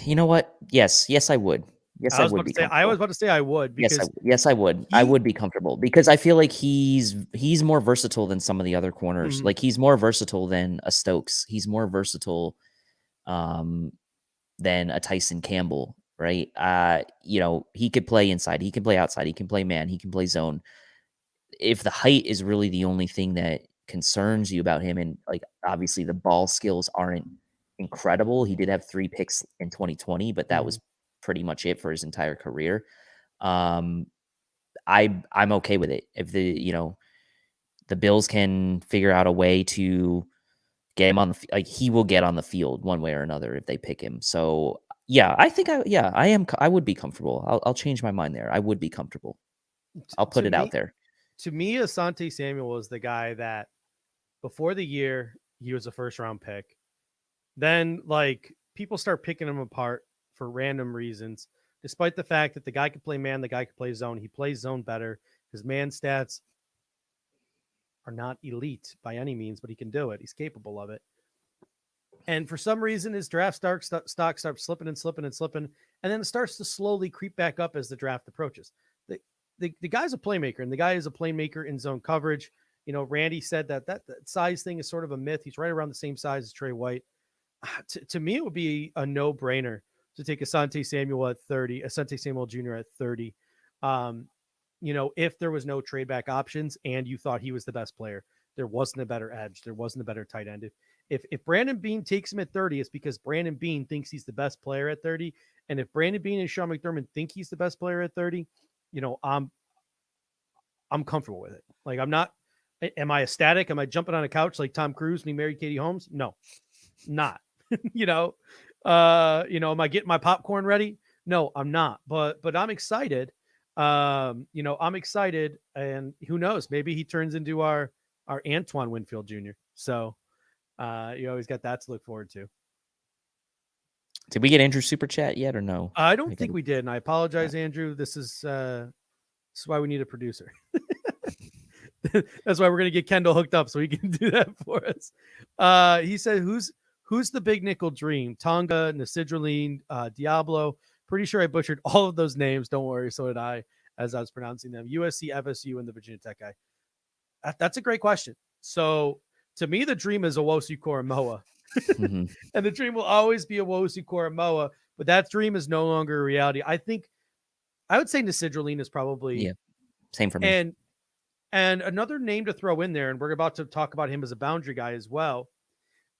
know what? Yes, I would. Yes, I would be.
I was about to say I would, because
yes, I would. I would be comfortable because I feel like he's more versatile than some of the other corners. Like he's more versatile than a Stokes. He's more versatile than a Tyson Campbell, right? He could play inside, he can play outside, he can play man, he can play zone. If the height is really the only thing that concerns you about him, and like obviously the ball skills aren't incredible. He did have 3 picks in 2020, but that was pretty much it for his entire career. I'm okay with it. If the Bills can figure out a way to get him on he will get on the field one way or another if they pick him. So yeah, I think I would be comfortable. I'll change my mind there. I would be comfortable. I'll put it out there.
To me, Asante Samuel is the guy that before the year, he was a first round pick. Then like people start picking him apart for random reasons, despite the fact that the guy could play man, the guy could play zone. He plays zone better. His man stats are not elite by any means, but he can do it. He's capable of it. And for some reason, his draft stock starts slipping, and then it starts to slowly creep back up as the draft approaches. The guy's a playmaker, and the guy is a playmaker in zone coverage. Randy said that size thing is sort of a myth. He's right around the same size as Trey White. To me, it would be a no-brainer to take Asante Samuel at 30, Asante Samuel Jr. at 30. If there was no trade back options and you thought he was the best player, there wasn't a better edge, there wasn't a better tight end. If Brandon Beane takes him at 30, it's because Brandon Beane thinks he's the best player at 30. And if Brandon Beane and Sean McDermott think he's the best player at 30, I'm comfortable with it. Like am I ecstatic? Am I jumping on a couch like Tom Cruise when he married Katie Holmes? No, not. Am I getting my popcorn ready? No, I'm not. But I'm excited I'm excited, and who knows, maybe he turns into our Antoine Winfield Jr. So you always got that to look forward to.
Did we get Andrew's super chat yet or no?
I don't think we did, and I apologize, Andrew. This is why we need a producer. That's why we're gonna get Kendall hooked up so he can do that for us. He said, "Who's the big nickel dream? Tonga, Nasidroline, Diablo. Pretty sure I butchered all of those names. Don't worry, so did I, as I was pronouncing them. USC, FSU, and the Virginia Tech guy. That's a great question. So to me, the dream is Owosu Koromoa,
Mm-hmm.
and the dream will always be Owosu Koromoa. But that dream is no longer a reality. I would say Nasidroline is probably
Same for me.
And another name to throw in there, and we're about to talk about him as a boundary guy as well,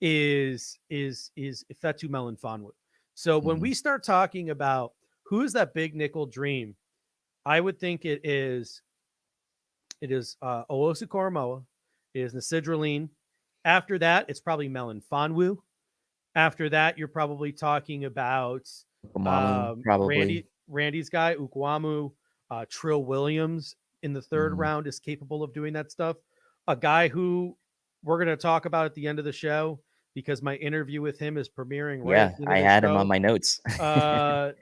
is Ifeatu Melonfonwu. So when we start talking about who is that big nickel dream, I would think it is Owosu Koromoa, it is Nasidroline. After that, it's probably Melonfonwu. After that, you're probably talking about
probably
Randy's guy, Ukwamu, Trill Williams in the third round is capable of doing that stuff. A guy who we're going to talk about at the end of the show because my interview with him is premiering right at the end of the
had
show.
him on my notes.
Diamador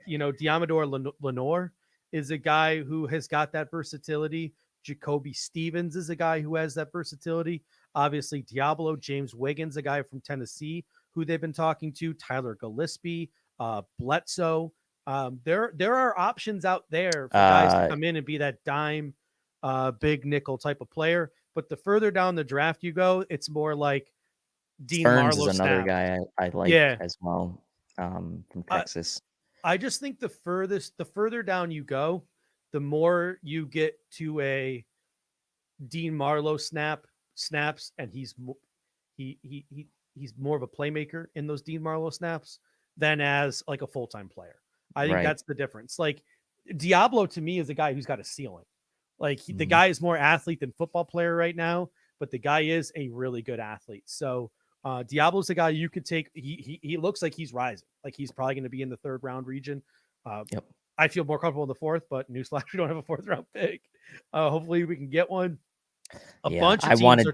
Lenore is a guy who has got that versatility. Jacoby Stevens is a guy who has that versatility. Obviously, Diablo, James Wiggins, a guy from Tennessee who they've been talking to, Tyler Gillespie, Bledsoe. There are options out there for guys to come in and be that dime, big nickel type of player. But the further down the draft you go, it's more like Dean
Stearns
Marlowe
is another
snap.
guy I like as well, from Texas.
I just think the further down you go, the more you get to a Dean Marlowe snaps, and he's more of a playmaker in those Dean Marlowe snaps than as like a full-time player. I think that's the difference. Like Diablo to me is a guy who's got a ceiling. Like the guy is more athlete than football player right now, but the guy is a really good athlete. So Diablo's a guy you could take. He looks like he's rising. Like he's probably going to be in the third round region. I feel more comfortable in the fourth, but newsflash, we don't have a fourth round pick. Hopefully we can get one. A bunch of teams are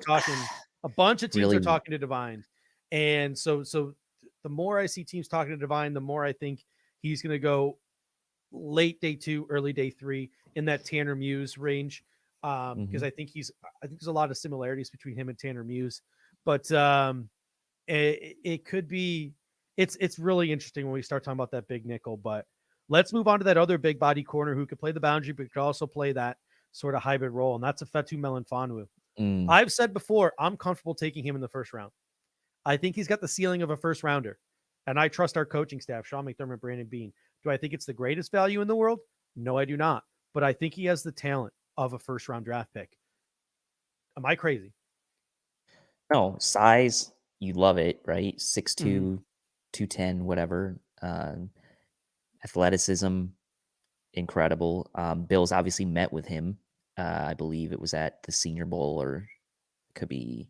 talking to Divine. And so the more I see teams talking to Divine, the more I think he's going to go late day 2, early day 3 in that Tanner Muse range. Because I think there's a lot of similarities between him and Tanner Muse, but it could be, it's really interesting when we start talking about that big nickel. But let's move on to that other big body corner who could play the boundary, but could also play that sort of hybrid role. And that's Ifeatu Melonfonwu. I've said before, I'm comfortable taking him in the first round. I think he's got the ceiling of a first rounder, and I trust our coaching staff, Sean McDermott, Brandon Bean. Do I think it's the greatest value in the world? No, I do not. But I think he has the talent of a first round draft pick. Am I crazy?
No, size, you love it, right? 6'2", 210, whatever. Athleticism, incredible. Bills obviously met with him. I believe it was at the Senior Bowl, or could be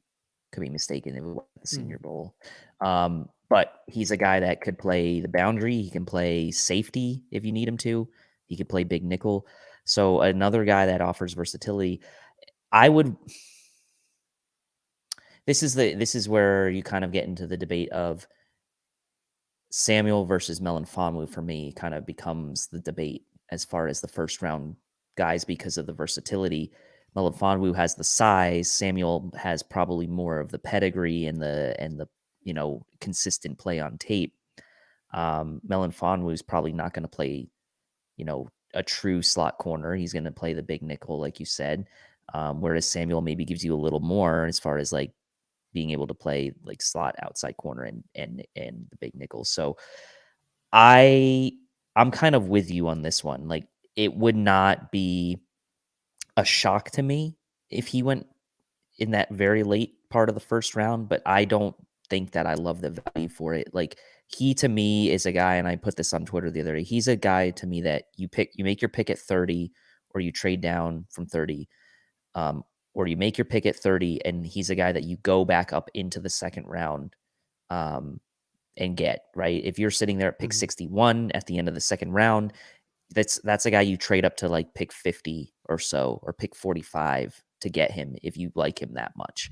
mistaken. It was the Senior Bowl. But he's a guy that could play the boundary. He can play safety if you need him to. He could play big nickel. So another guy that offers versatility. This is where you kind of get into the debate of Samuel versus Melonfonwu. For me, kind of becomes the debate as far as the first round guys because of the versatility. Melonfonwu has the size. Samuel has probably more of the pedigree and the consistent play on tape. Melonfonwu is probably not going to play, a true slot corner. He's going to play the big nickel, like you said. Whereas Samuel maybe gives you a little more as far as like being able to play like slot outside corner and the big nickel. So I'm kind of with you on this one. Like it would not be a shock to me if he went in that very late part of the first round, but I don't think that I love the value for it. Like he to me is a guy, and I put this on Twitter the other day. He's a guy to me that you make your pick at 30, or you trade down from 30, or you make your pick at 30, and he's a guy that you go back up into the second round and get, right? If you're sitting there at pick 61 at the end of the second round, that's a guy you trade up to like pick 50 or so, or pick 45 to get him if you like him that much.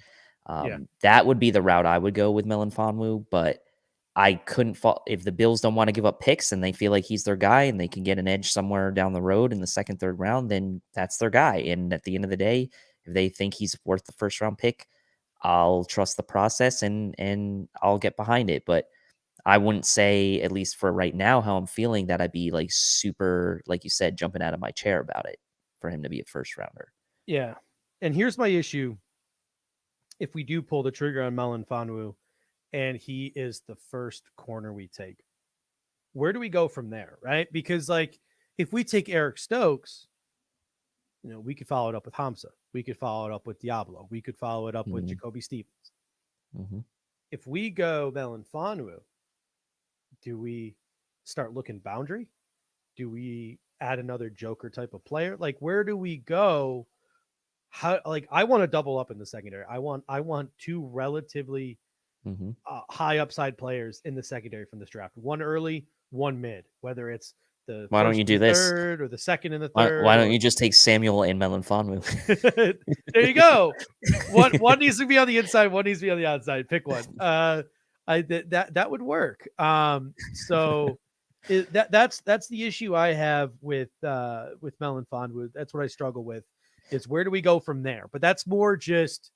That would be the route I would go with Melonfonwu, but I couldn't fall if the Bills don't want to give up picks and they feel like he's their guy and they can get an edge somewhere down the road in the second, third round, then that's their guy. And at the end of the day, if they think he's worth the first round pick, I'll trust the process and I'll get behind it. But I wouldn't say, at least for right now, how I'm feeling, that I'd be like super, like you said, jumping out of my chair about it for him to be a first rounder.
Yeah. And here's my issue. If we do pull the trigger on Melonfonwu and he is the first corner we take, where do we go from there? Right. Because like, if we take Eric Stokes, we could follow it up with Hamza. We could follow it up with Diablo. We could follow it up with Jacoby Stevens. If we go Melonfonwu, do we start looking boundary? Do we add another Joker type of player? Like, where do we go? How? Like, I want to double up in the secondary. I want two relatively high upside players in the secondary from this draft. One early, one mid. Whether it's the
why don't you do this
third or the second and the third?
Why don't you just take Samuel and Melonfonwu?
There you go. One needs to be on the inside. One needs to be on the outside. Pick one. That would work. So that's the issue I have with Melonfonwu. That's what I struggle with, is where do we go from there? But that's more just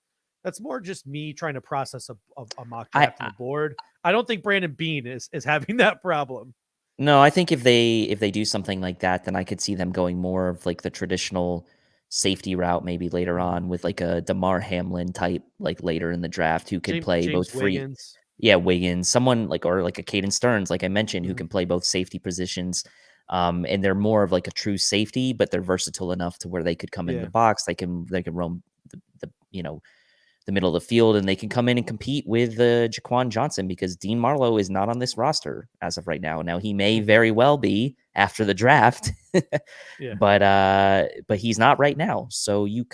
me trying to process a mock draft on the board. I don't think Brandon Beane is having that problem.
No, I think if they do something like that, then I could see them going more of like the traditional safety route, maybe later on with like a DeMar Hamlin type, like later in the draft, who could play both free.
Wiggins.
Yeah, Wiggins, someone like, or like a Caden Stearns, like I mentioned, who can play both safety positions. And they're more of like a true safety, but they're versatile enough to where they could come in the box. They can roam the middle of the field, and they can come in and compete with Jaquan Johnson, because Dean Marlowe is not on this roster as of right now. Now he may very well be after the draft, but he's not right now. So you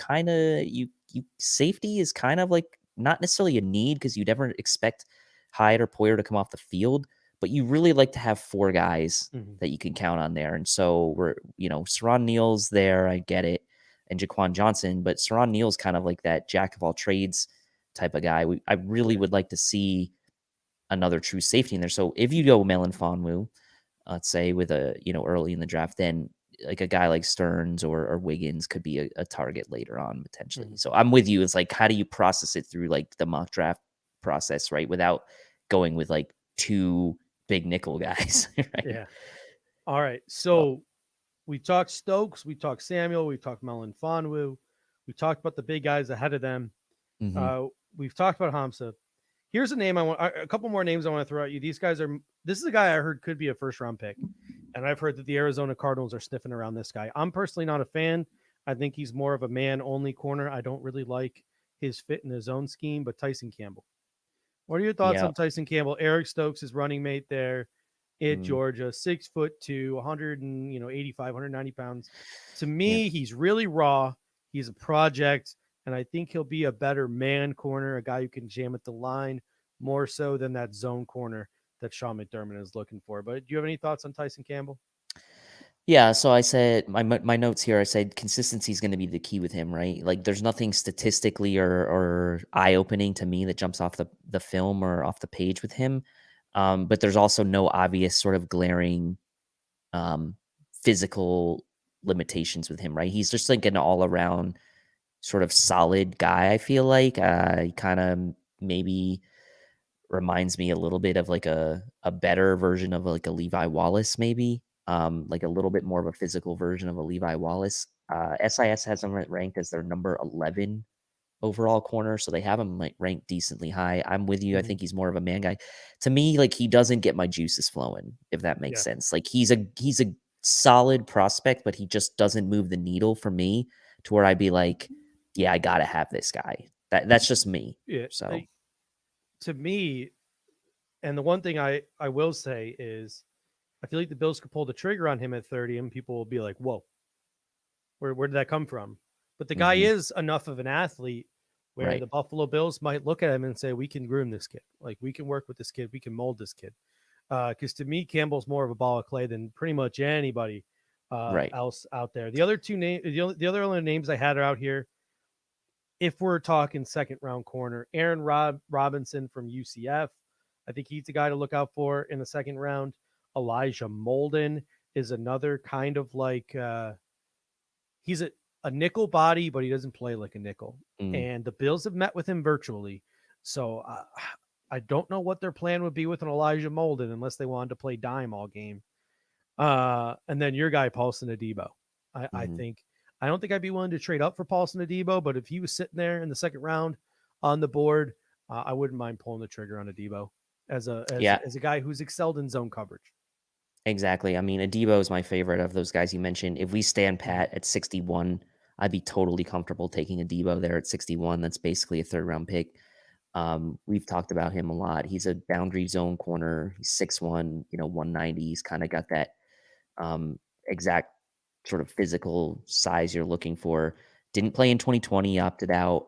safety is kind of like not necessarily a need, because you'd never expect Hyde or Poyer to come off the field, but you really like to have four guys that you can count on there. And so Saron Neal's there, I get it, and Jaquan Johnson, but Saron Neal's kind of like that jack of all trades type of guy. I really would like to see another true safety in there. So if you go Melonfonwu, let's say with early in the draft, then like a guy like Stearns or Wiggins could be a target later on potentially. So I'm with you. It's like, how do you process it through like the mock draft process, right? Without going with like two big nickel guys. Right? Yeah.
All right. So we talked Stokes, we talked Samuel, we talked Melonfonwu, we talked about the big guys ahead of them. We've talked about Hamza. Here's a name a couple more names I want to throw at you. This is a guy I heard could be a first round pick. And I've heard that the Arizona Cardinals are sniffing around this guy. I'm personally not a fan. I think he's more of a man only corner. I don't really like his fit in the zone scheme, but Tyson Campbell. What are your thoughts on Tyson Campbell? Eric Stokes' running mate there at Georgia, 6'2", 185, 190 pounds. To me, he's really raw. He's a project, and I think he'll be a better man corner, a guy who can jam at the line more so than that zone corner that Sean McDermott is looking for. But do you have any thoughts on Tyson Campbell?
Yeah, so I said my notes here. I said consistency is going to be the key with him, right? Like, there's nothing statistically or eye opening to me that jumps off the film or off the page with him. But there's also no obvious sort of glaring physical limitations with him, right? He's just like an all around sort of solid guy. I feel like he kind of maybe reminds me a little bit of like a better version of like a Levi Wallace, maybe. Like a little bit more of a physical version of a Levi Wallace. SIS has him ranked as their number 11 overall corner, so they have him like ranked decently high. I'm with you. I think he's more of a man guy. To me, like, he doesn't get my juices flowing, if that makes sense. Like, he's a solid prospect, but he just doesn't move the needle for me to where I'd be like, yeah, I gotta have this guy. That's just me.
Yeah.
So
to me, and the one thing I will say is, I feel like the Bills could pull the trigger on him at 30 and people will be like, whoa, where did that come from? But the guy is enough of an athlete where the Buffalo Bills might look at him and say, we can groom this kid. Like, we can work with this kid. We can mold this kid. Because to me, Campbell's more of a ball of clay than pretty much anybody
Right.
else out there. The other other names I had are out here. If we're talking second round corner, Aaron Robinson from UCF, I think he's the guy to look out for in the second round. Elijah Molden is another kind of like he's a nickel body, but he doesn't play like a nickel. And the Bills have met with him virtually. So I don't know what their plan would be with an Elijah Molden unless they wanted to play dime all game. And then your guy, Paulson Adebo. I don't think I'd be willing to trade up for Paulson Adebo, but if he was sitting there in the second round on the board, I wouldn't mind pulling the trigger on Adebo as a guy who's excelled in zone coverage.
Exactly. I mean, Adebo is my favorite of those guys you mentioned. If we stand pat at 61, I'd be totally comfortable taking Adebo there at 61. That's basically a third round pick. We've talked about him a lot. He's a boundary zone corner. He's 6'1", 190. He's kind of got that exact sort of physical size you're looking for. Didn't play in 2020, opted out,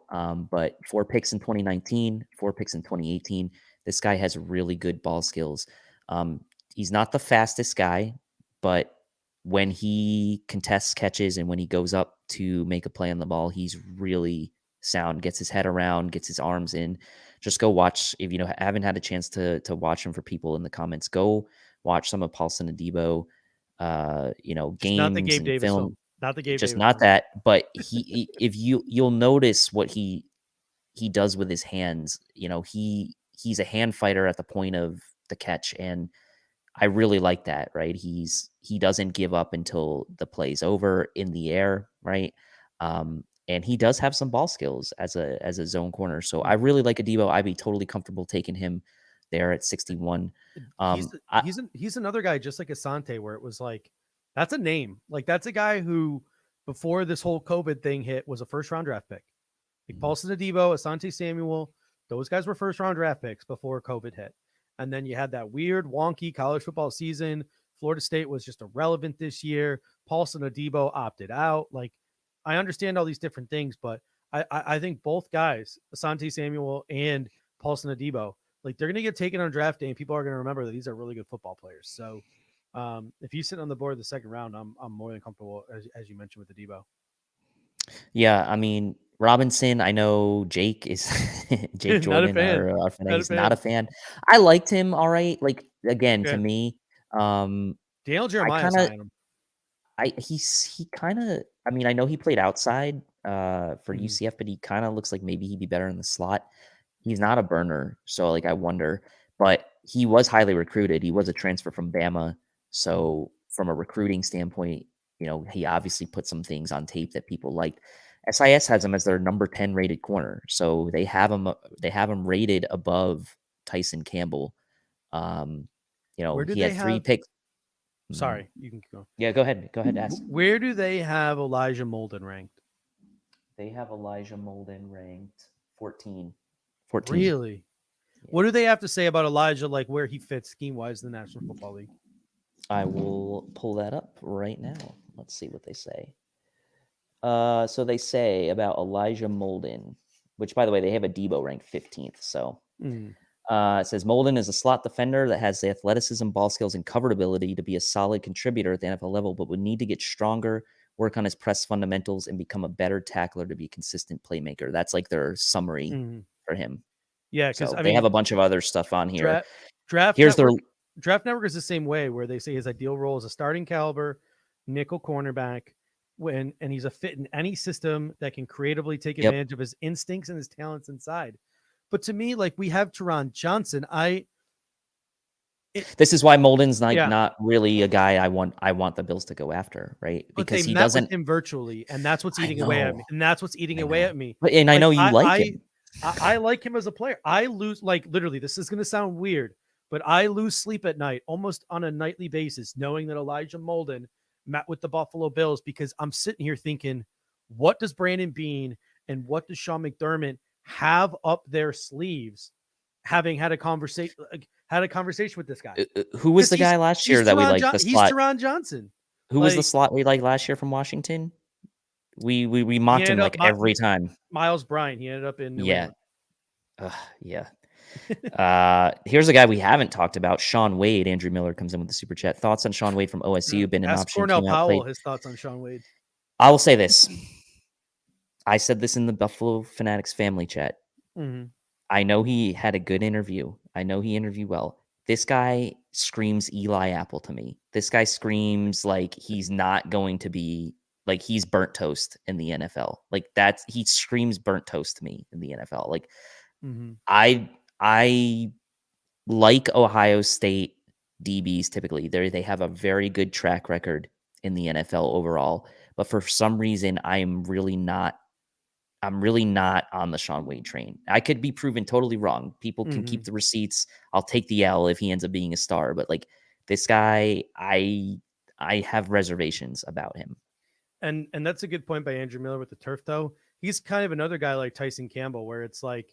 but 4 picks in 2019, 4 picks in 2018. This guy has really good ball skills. He's not the fastest guy, but when he contests catches and when he goes up to make a play on the ball, he's really sound, gets his head around, gets his arms in. Just go watch. If you haven't had a chance to watch him, for people in the comments, go watch some of Paulson Adebo, games
not the Gabe
and
Davis
film.
Not the Gabe
Just
Davis
not
film.
that, but if you'll notice what he does with his hands. He's a hand fighter at the point of the catch, and I really like that, right? He doesn't give up until the play's over in the air, right? And he does have some ball skills as a zone corner. So I really like Adebo. I'd be totally comfortable taking him there at 61.
He's another guy just like Asante, where it was like, that's a name. Like, that's a guy who, before this whole COVID thing hit, was a first round draft pick. Like Paulson Adebo, Asante Samuel, those guys were first round draft picks before COVID hit. And then you had that weird, wonky college football season. Florida State was just irrelevant this year. Paulson Adebo opted out. Like, I understand all these different things, but I think both guys, Asante Samuel and Paulson Adebo, like, they're going to get taken on draft day, and people are going to remember that these are really good football players. So if you sit on the board of the second round, I'm more than comfortable, as you mentioned, with Adebo.
Yeah, I mean, Robinson, I know Jake is Jake Jordan, our fan. He's not a fan. I liked him all right. Like, again, to me,
Daniel Jeremiah,
I mean, I know he played outside for UCF, but he kind of looks like maybe he'd be better in the slot. He's not a burner, so like I wonder. But he was highly recruited. He was a transfer from Bama, so from a recruiting standpoint, he obviously put some things on tape that people liked. SIS has him as their number 10 rated corner, so they have him rated above Tyson Campbell. He had 3 picks.
Sorry, you can go.
Yeah, go ahead. Go ahead, ask.
Where do they have Elijah Molden ranked?
They have Elijah Molden ranked 14.
Really? Yeah. What do they have to say about Elijah, like where he fits scheme-wise in the National Football League?
I will pull that up right now. Let's see what they say. So they say about Elijah Molden, which, by the way, they have Adebo ranked 15th. So it says Molden is a slot defender that has the athleticism, ball skills, and covered ability to be a solid contributor at the NFL level, but would need to get stronger, work on his press fundamentals, and become a better tackler to be a consistent playmaker. That's like their summary for him.
Yeah, because
they have a bunch of other stuff on here.
Draft Network is the same way, where they say his ideal role is a starting caliber nickel cornerback, and he's a fit in any system that can creatively take advantage of his instincts and his talents inside. But to me, like, we have Taron Johnson.
This is why Molden's not really a guy I want the Bills to go after, right?
Because he doesn't with him virtually, and that's what's eating away at me. And that's what's eating away at me.
And I know you like him.
I like him as a player. I lose, like, literally, this is going to sound weird, but I lose sleep at night almost on a nightly basis, knowing that Elijah Molden met with the Buffalo Bills, because I'm sitting here thinking, what does Brandon Beane and what does Sean McDermott have up their sleeves, having had a conversation with this guy?
Who was the guy last year that we liked the slot?
He's Taron Johnson.
Who was the slot we liked last year from Washington? We mocked him like every time.
Miles Bryant. He ended up in New England.
Yeah. Here's a guy we haven't talked about, Sean Wade. Andrew Miller comes in with the super chat. Thoughts on Sean Wade from OSU? Been an
Ask
option.
Cornell
Came out,
Powell
played.
his thoughts on Sean Wade.
I will say this. I said this in the Buffalo Fanatics family chat.
Mhm.
I know he had a good interview. I know he interviewed well. This guy screams Eli Apple to me. This guy screams like he's not going to be, like he's burnt toast in the NFL. Like he screams burnt toast to me in the NFL. Like
Mhm.
I like Ohio State DBs typically. They have a very good track record in the NFL overall, but for some reason I'm really not on the Sean Wade train. I could be proven totally wrong. People can keep the receipts. I'll take the L if he ends up being a star, but like this guy, I have reservations about him.
And that's a good point by Andrew Miller with the turf, though. He's kind of another guy like Tyson Campbell, where it's like,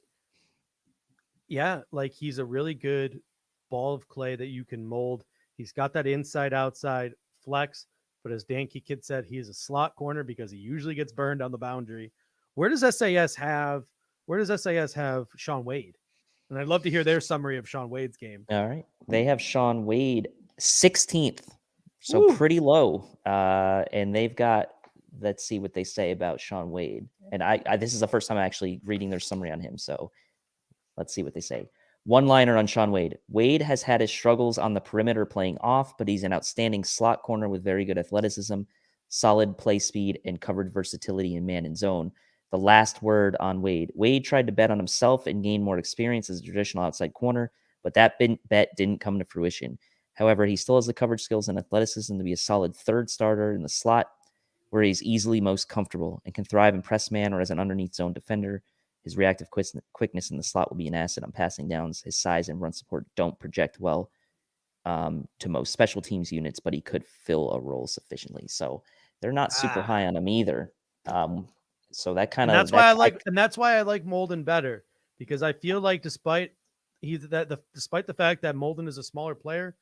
yeah, like he's a really good ball of clay that you can mold. He's got that inside outside flex, but as Dan Kid said, he is a slot corner because he usually gets burned on the boundary. Where does SAS have Sean Wade? And I'd love to hear their summary of Sean Wade's game.
All right. They have Sean Wade 16th. So
Woo!
pretty low. And they've got, let's see what they say about Sean Wade. And I this is the first time I'm actually reading their summary on him. So let's see what they say. One liner on Sean Wade. Wade has had his struggles on the perimeter playing off, but he's an outstanding slot corner with very good athleticism, solid play speed, and covered versatility in man and zone. The last word on Wade. Wade tried to bet on himself and gain more experience as a traditional outside corner, but that bet didn't come to fruition. However, he still has the coverage skills and athleticism to be a solid third starter in the slot, where he's easily most comfortable and can thrive in press man or as an underneath zone defender. His reactive quickness in the slot will be an asset on passing downs. His size and run support don't project well to most special teams units, but he could fill a role sufficiently. So they're not super high on him either. So that kind of
that's why I like Molden better, because I feel like despite the fact that Molden is a smaller player,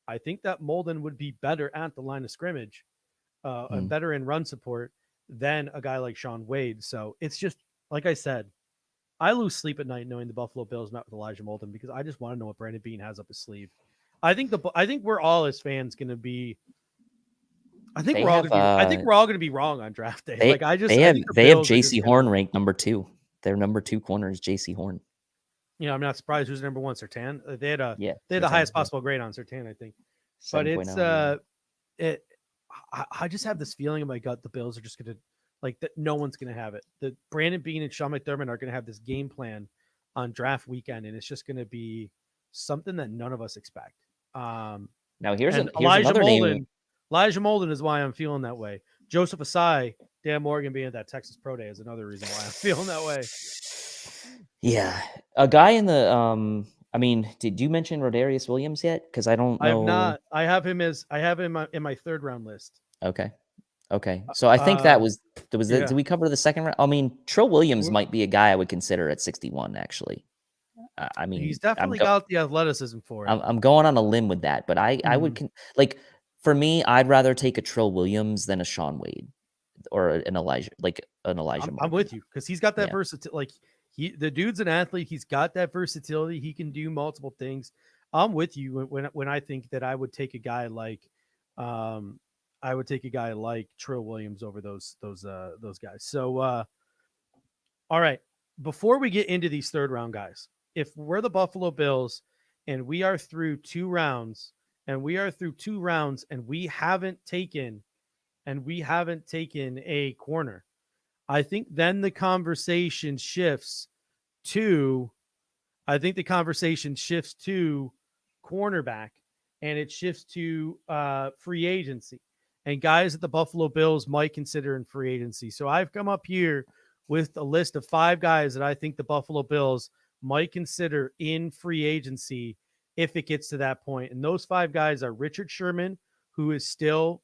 I think that Molden would be better at the line of scrimmage and better in run support than a guy like Sean Wade. So it's just like I said, I lose sleep at night knowing the Buffalo Bills met with Elijah Molden because I just want to know what Brandon Beane has up his sleeve. I think we're all as fans going to be. I think we're all going to be wrong on draft day.
They have J.C. Horn ranked number 2. Their number 2 corner is J.C. Horn.
You know, I'm not surprised who's number 1, Sertan. They had the highest possible grade on Sertan, I think. But it's I just have this feeling in my gut the Bills are just going to that no one's going to have it. The Brandon Beane and Sean McDermott are going to have this game plan on draft weekend, and it's just going to be something that none of us expect.
Now here's
Elijah
another
Molden.
name.
Elijah Molden is why I'm feeling that way. Joseph Asai, Dan Morgan being at that Texas Pro Day is another reason why I'm feeling that way.
Yeah, a guy in the I mean, did you mention Rodarius Williams yet? Because I don't know.
I have not. I have him in my 3rd round list.
Okay. So I think that was
yeah.
Did we cover the 2nd round? I mean, Trill Williams might be a guy I would consider at 61. Actually, I mean,
he's definitely got the athleticism for it.
I'm going on a limb with that, but I would for me, I'd rather take a Trill Williams than a Sean Wade or an Elijah
I'm with you because he's got that versatility. The dude's an athlete. He's got that versatility. He can do multiple things. I'm with you when I think that I would take a guy like Trill Williams over those guys. So all right, before we get into these 3rd round guys, if we're the Buffalo Bills and we are through 2 rounds and we haven't taken a corner, I think then the conversation shifts to cornerback, and it shifts to free agency and guys that the Buffalo Bills might consider in free agency. So I've come up here with a list of 5 guys that I think the Buffalo Bills might consider in free agency if it gets to that point. And those 5 guys are Richard Sherman, who is still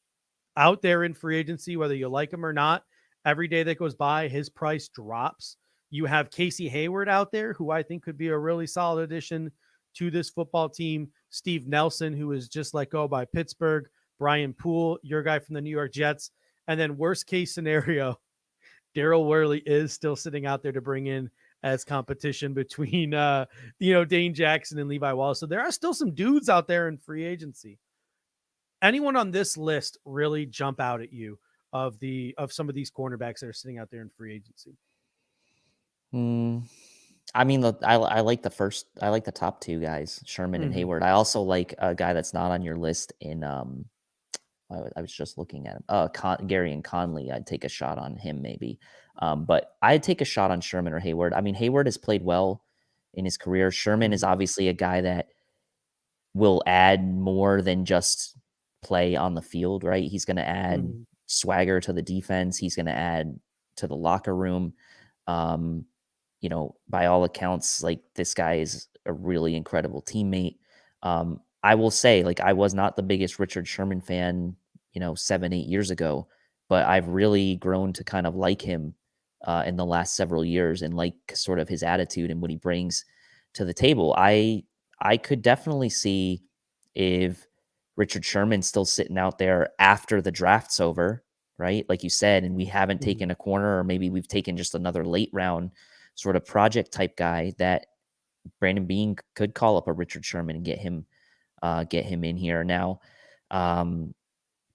out there in free agency, whether you like him or not. Every day that goes by, his price drops. You have Casey Hayward out there, who I think could be a really solid addition to this football team. Steve Nelson, who is just let go by Pittsburgh. Brian Poole, your guy from the New York Jets. And then worst case scenario, Daryl Worley is still sitting out there to bring in as competition between Dane Jackson and Levi Wallace. So there are still some dudes out there in free agency. Anyone on this list really jump out at you of some of these cornerbacks that are sitting out there in free agency?
I mean, I like the top two guys, Sherman and Hayward. I also like a guy that's not on your list in I was just looking at him. Gary and Conley. I'd take a shot on him maybe. But I'd take a shot on Sherman or Hayward. I mean, Hayward has played well in his career. Sherman is obviously a guy that will add more than just play on the field, right? He's going to add swagger to the defense. He's going to add to the locker room. By all accounts, like, this guy is a really incredible teammate. I will say, like, I was not the biggest Richard Sherman fan, 7-8 years ago, but I've really grown to kind of like him in the last several years, and like sort of his attitude and what he brings to the table. I could definitely see if Richard Sherman's still sitting out there after the draft's over, right? Like you said, and we haven't taken a corner, or maybe we've taken just another late round sort of project type guy, that Brandon Beane could call up a Richard Sherman and get him in here. Now,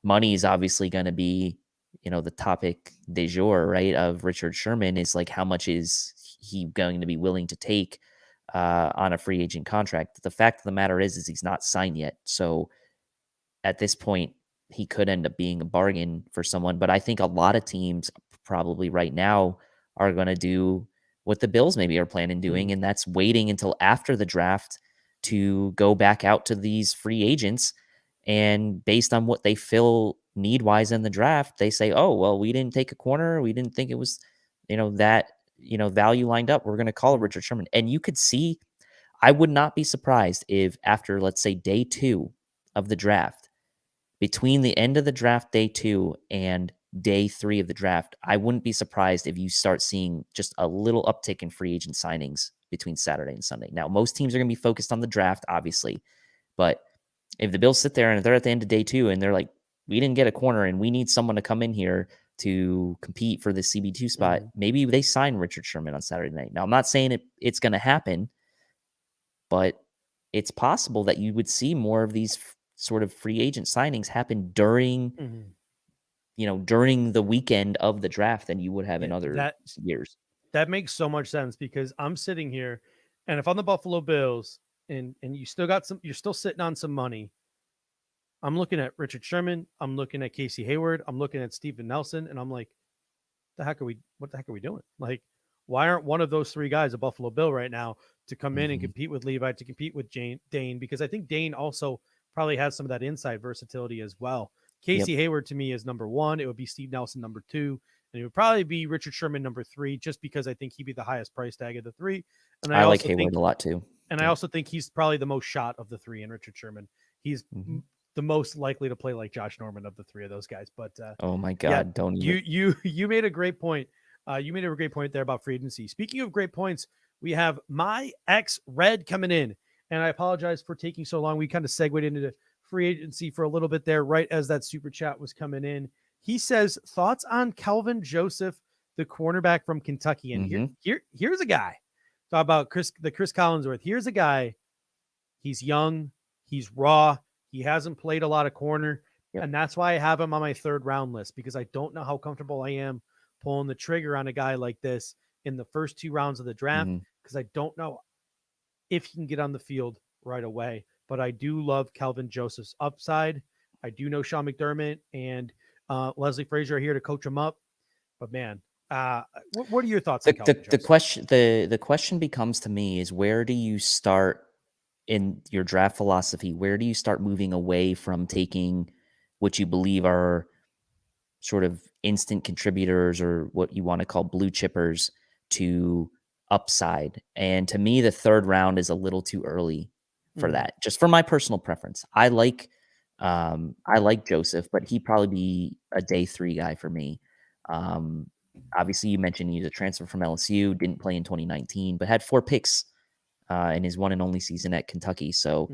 money is obviously going to be, the topic du jour, right? Of Richard Sherman is like, how much is he going to be willing to take on a free agent contract? The fact of the matter is he's not signed yet. So at this point, he could end up being a bargain for someone. But I think a lot of teams probably right now are going to do what the Bills maybe are planning doing, and that's waiting until after the draft to go back out to these free agents. And based on what they feel need-wise in the draft, they say, oh, well, we didn't take a corner. We didn't think it was, value lined up. We're going to call Richard Sherman. And you could see, I would not be surprised if after, let's say, day 2 of the draft, between the end of the draft, day 2, and day 3 of the draft, I wouldn't be surprised if you start seeing just a little uptick in free agent signings between Saturday and Sunday. Now, most teams are going to be focused on the draft, obviously, but if the Bills sit there and they're at the end of day 2 and they're like, we didn't get a corner and we need someone to come in here to compete for the CB2 spot, maybe they sign Richard Sherman on Saturday night. Now, I'm not saying it's going to happen, but it's possible that you would see more of these sort of free agent signings happen during during the weekend of the draft than you would have in other years.
That makes so much sense, because I'm sitting here, and if I'm the Buffalo Bills and you're still sitting on some money, I'm looking at Richard Sherman, I'm looking at Casey Hayward, I'm looking at Steven Nelson, and I'm like, what the heck are we doing? Like, why aren't one of those 3 guys a Buffalo Bill right now to come in and compete with Levi, to compete with Dane? Because I think Dane also probably has some of that inside versatility as well. Casey Hayward to me is number 1. It would be Steve Nelson number 2, and it would probably be Richard Sherman number 3, just because I think he'd be the highest price tag of the 3. And
I like Hayward a lot too.
And I also think he's probably the most shot of the 3 in Richard Sherman. He's the most likely to play like Josh Norman of the 3 of those guys. But
oh my God, don't
you made a great point. You made a great point there about free agency. Speaking of great points, we have my ex Red coming in, and I apologize for taking so long. We kind of segued into the free agency for a little bit there, right as that super chat was coming in. He says, thoughts on Kelvin Joseph, the cornerback from Kentucky. And here's a guy. Talk about Chris Collinsworth. Here's a guy. He's young. He's raw. He hasn't played a lot of corner. And that's why I have him on my 3rd round list, because I don't know how comfortable I am pulling the trigger on a guy like this in the first 2 rounds of the draft, because I don't know if he can get on the field right away. But I do love Kelvin Joseph's upside. I do know Sean McDermott and Leslie Frazier are here to coach him up. But man, what are your thoughts on Kelvin Joseph?
The question becomes to me is, where do you start in your draft philosophy? Where do you start moving away from taking what you believe are sort of instant contributors, or what you want to call blue chippers, to upside? And to me, the 3rd round is a little too early for that, just for my personal preference. I like Joseph, but he'd probably be a day 3 guy for me. Obviously, you mentioned he's a transfer from LSU, didn't play in 2019, but had 4 picks in his one and only season at Kentucky. So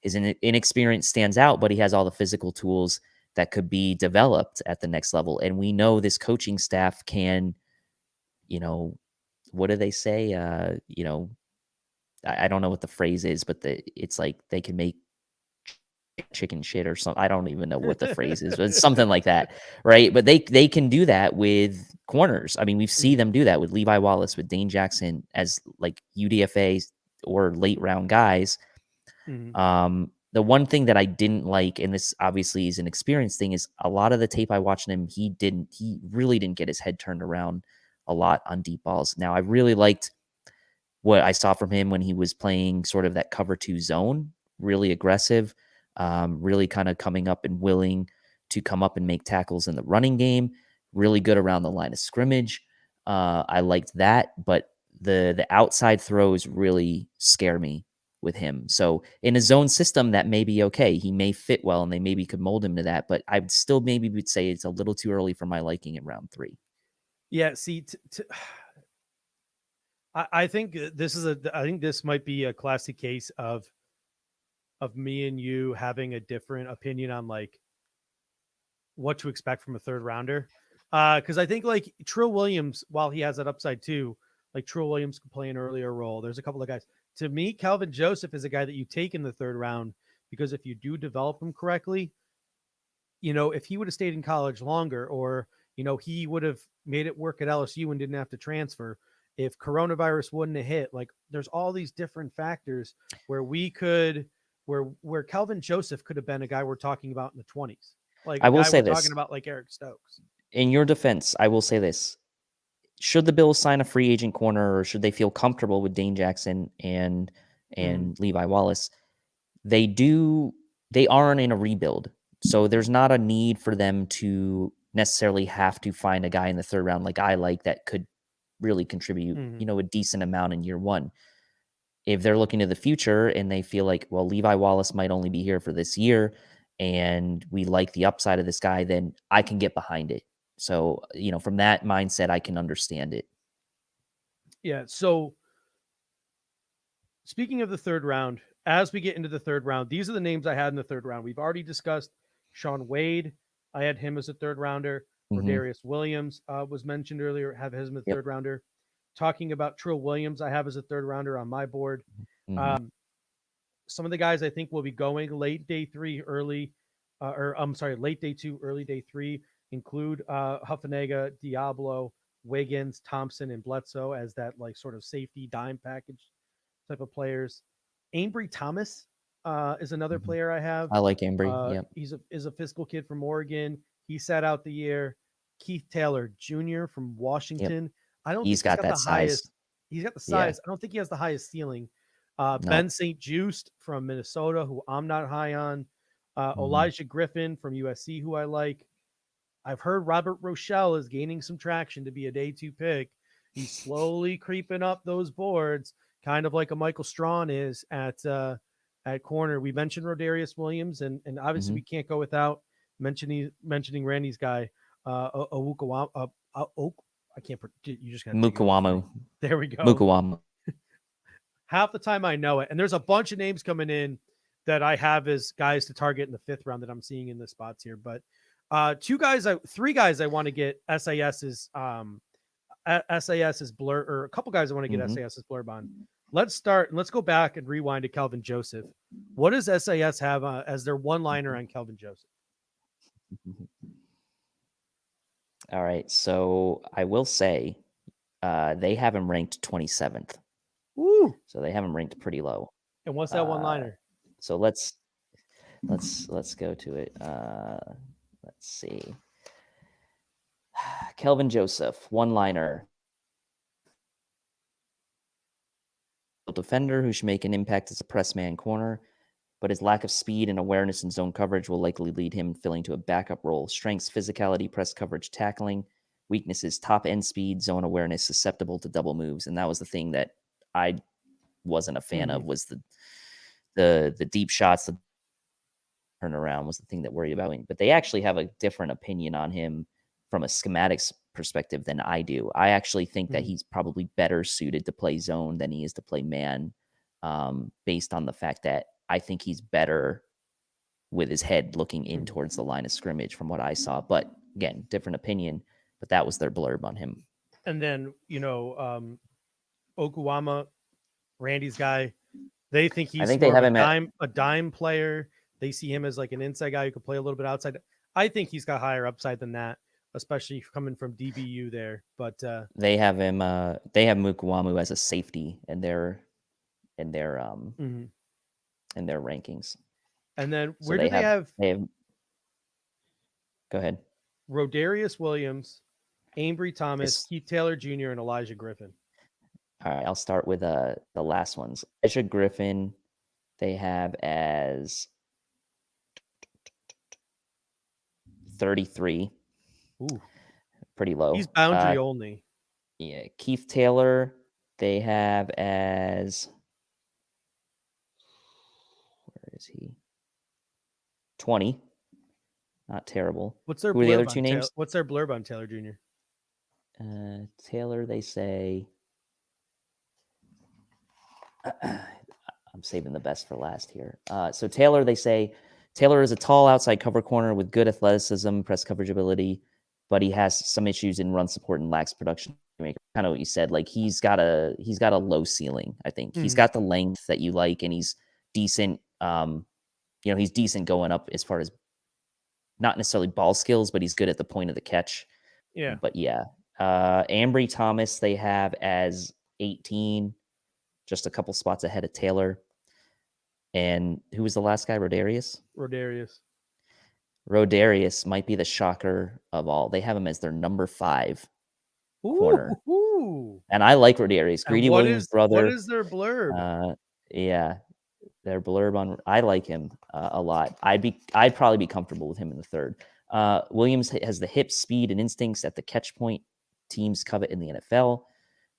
his inexperience stands out, but he has all the physical tools that could be developed at the next level. And we know this coaching staff can, what do they say? I don't know what the phrase is, but it's like they can make chicken shit or something. I don't even know what the phrase is, but it's something like that, right? But they can do that with corners. I mean, we've seen them do that with Levi Wallace, with Dane Jackson as like UDFA or late round guys. The one thing that I didn't like, and this obviously is an experience thing, is a lot of the tape I watched him, he really didn't get his head turned around a lot on deep balls. Now, I really liked what I saw from him when he was playing sort of that cover 2 zone, really aggressive, really kind of coming up and willing to come up and make tackles in the running game, really good around the line of scrimmage. I liked that, but the outside throws really scare me with him. So in a zone system, that may be okay. He may fit well and they maybe could mold him to that, but I would still maybe would say it's a little too early for my liking in round 3.
Yeah, see, I think this might be a classic case of me and you having a different opinion on like what to expect from a third rounder. Because I think like Trill Williams, while he has that upside too, like Trill Williams could play an earlier role. There's a couple of guys. To me, Calvin Joseph is a guy that you take in the third round because if you do develop him correctly, if he would have stayed in college longer, or he would have made it work at LSU and didn't have to transfer. If coronavirus wouldn't have hit, like there's all these different factors where where Calvin Joseph could have been a guy we're talking about in the 20s. Like
I will say
we're
this.
talking about like Eric Stokes.
In your defense, I will say this. Should the Bills sign a free agent corner, or should they feel comfortable with Dane Jackson and Levi Wallace? They aren't in a rebuild. So there's not a need for them to necessarily have to find a guy in the third round like I like that could really contribute, a decent amount in year 1. If they're looking to the future and they feel like, well, Levi Wallace might only be here for this year and we like the upside of this guy, then I can get behind it. So, from that mindset, I can understand it.
Yeah. So speaking of the third round, as we get into the third round, these are the names I had in the third round. We've already discussed Shaun Wade. I had him as a third rounder. Rodarius Williams was mentioned earlier, have him as a third rounder. Talking about Trill Williams, I have as a third rounder on my board. Some of the guys I think will be going late day 3, late day 2, early day 3 include Huffenega, Diablo, Wiggins, Thompson, and Bledsoe as that like sort of safety dime package type of players. Ambry Thomas is another player I have.
I like Ambry.
He's a physical kid from Oregon. He sat out the year. Keith Taylor Jr. from Washington. I don't think he's got the size. He's got the size. I don't think he has the highest ceiling. Ben St. Just from Minnesota, who I'm not high on. Elijah Griffin from USC, who I like. I've heard Robert Rochelle is gaining some traction to be a day 2 pick. He's slowly creeping up those boards, kind of like a Michael Strawn is at corner. We mentioned Rodarius Williams, and obviously we can't go without mentioning Randy's guy, Owukawamu. I can't. You just got
Mukawamu.
There we go.
Mukawamu.
Half the time I know it, and there's a bunch of names coming in that I have as guys to target in the 5th round that I'm seeing in the spots here. But 3 guys I want to get SAS's blur, or a couple guys I want to get SAS's blurb on. Let's start and let's go back and rewind to Calvin Joseph. What does SAS have as their one-liner on Calvin Joseph?
All right, so I will say they have him ranked 27th.
Woo!
So they have him ranked pretty low.
And what's that one-liner?
So let's go to it. Let's see. Kelvin Joseph, one-liner. Defender who should make an impact as a press man corner, but his lack of speed and awareness in zone coverage will likely lead him filling to a backup role. Strengths, physicality, press coverage, tackling. Weaknesses, top end speed, zone awareness, susceptible to double moves. And that was the thing that I wasn't a fan of, was the deep shots, the turnaround was the thing that worried about him. But they actually have a different opinion on him from a schematics perspective than I do. I actually think that he's probably better suited to play zone than he is to play man, based on the fact that I think he's better with his head looking in towards the line of scrimmage from what I saw. But again, different opinion, but that was their blurb on him.
And then, Okuwama, Randy's guy. They think he's
think
more
they have
of
him
a dime player. They see him as like an inside guy who could play a little bit outside. I think he's got higher upside than that, especially coming from DBU there. But
they have him. They have Mukwamu as a safety in their
mhm.
in their rankings.
And then
So
where do they have
Go ahead.
Rodarius Williams, Ambry Thomas,
It's-
Keith Taylor Jr., and Elijah Griffin?
All right, I'll start with the last ones. Elijah Griffin, they have as 33.
Ooh,
Pretty low.
he's boundary only.
Yeah, Keith Taylor, they have as, where is he? 20. Not terrible.
What's their
Who are the
blurb
other
on
two names?
What's their blurb on Taylor Jr.?
Taylor, they say. I'm saving the best for last here. So Taylor, they say Taylor is a tall outside cover corner with good athleticism, press coverage ability, but he has some issues in run support and lacks production. Kind of what you said. Like he's got a low ceiling. I think he's got the length that you like, and he's decent. He's decent going up as far as not necessarily ball skills, but he's good at the point of the catch.
Yeah.
But yeah, Ambry Thomas they have as 18, just a couple spots ahead of Taylor. And who was the last guy? Rodarius might be the shocker of all. They have him as their number 5 corner.
Ooh.
And I like Rodarius. Greedy Williams' brother.
What is their blurb?
Yeah, their blurb on. I like him a lot. I'd probably be comfortable with him in the 3rd. Williams has the hip, speed, and instincts at the catch point teams covet in the NFL.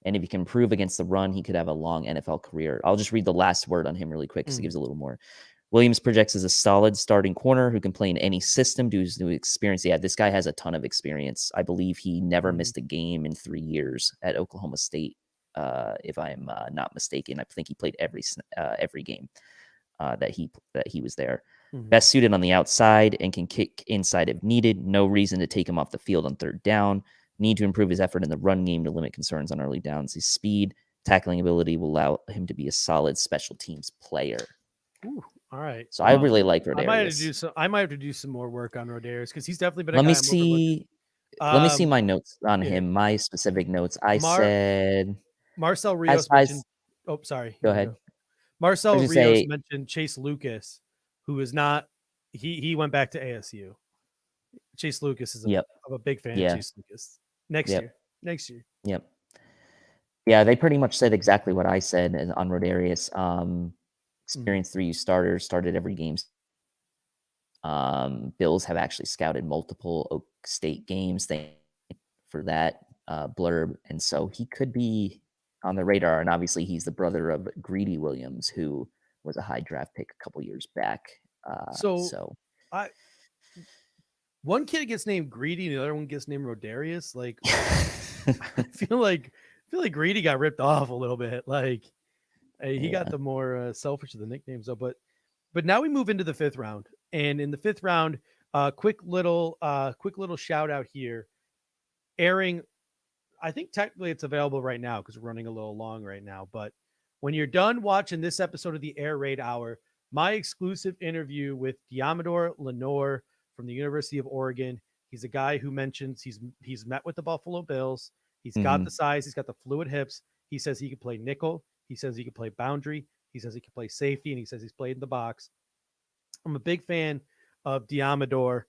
And if he can improve against the run, he could have a long NFL career. I'll just read the last word on him really quick because it gives a little more. Williams projects as a solid starting corner who can play in any system due to his new experience. Yeah, this guy has a ton of experience. I believe he never missed a game in 3 years at Oklahoma State, if I'm not mistaken. I think he played every game that he was there. Best suited on the outside and can kick inside if needed. No reason to take him off the field on 3rd down. Need to improve his effort in the run game to limit concerns on early downs. His speed, tackling ability will allow him to be a solid special teams player.
Ooh, all right.
So I really like Rodarius.
I might have to do some more work on Rodarius because he's definitely been.
Let me see my notes on him. My specific notes. I said
Marcel Rios mentioned. Oh, sorry.
Go ahead.
Marcel Rios mentioned Chase Lucas, who is not. He went back to ASU. Chase Lucas is I'm a big fan of Chase Lucas. Next year.
Yep. Yeah, they pretty much said exactly what I said on Rodarius. Experienced 3U starter, started every game. Bills have actually scouted multiple Oak State games. Thank you for that blurb. And so he could be on the radar. And obviously he's the brother of Greedy Williams, who was a high draft pick a couple years back.
One kid gets named Greedy, and the other one gets named Rodarius. Like, I feel like Greedy got ripped off a little bit. Like, he got the more selfish of the nicknames, though. But now we move into the 5th round, and in the 5th round, quick little shout out here, airing. I think technically it's available right now because we're running a little long right now. But when you're done watching this episode of the Air Raid Hour, my exclusive interview with Diamador Lenore from the University of Oregon. He's a guy who mentions he's met with the Buffalo Bills. He's got the size. He's got the fluid hips. He says he could play nickel. He says he could play boundary. He says he could play safety, and he says he's played in the box. I'm a big fan of Diamador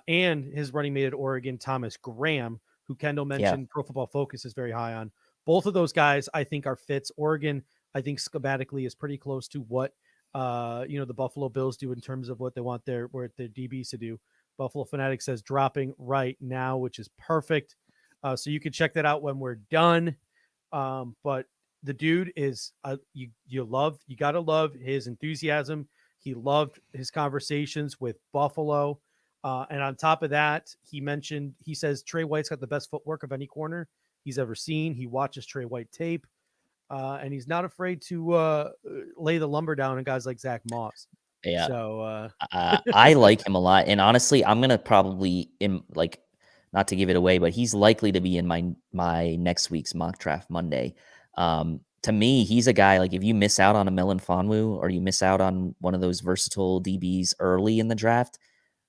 and his running mate at Oregon, Thomas Graham, who Kendall mentioned Pro Football Focus is very high on. Both of those guys, I think, are fits. Oregon, I think, schematically is pretty close to what the Buffalo Bills do in terms of what they want their DBs to do. Buffalo Fanatics says dropping right now, which is perfect. So you can check that out when we're done. But the dude is you gotta love his enthusiasm. He loved his conversations with Buffalo. And on top of that, he says Trey White's got the best footwork of any corner he's ever seen. He watches Trey White tape. And he's not afraid to lay the lumber down on guys like Zach Moss.
Yeah.
So
I like him a lot. And honestly, I'm going to probably, not to give it away, but he's likely to be in my next week's mock draft Monday. To to me, he's a guy, like, if you miss out on a Melonfonwu or you miss out on one of those versatile DBs early in the draft,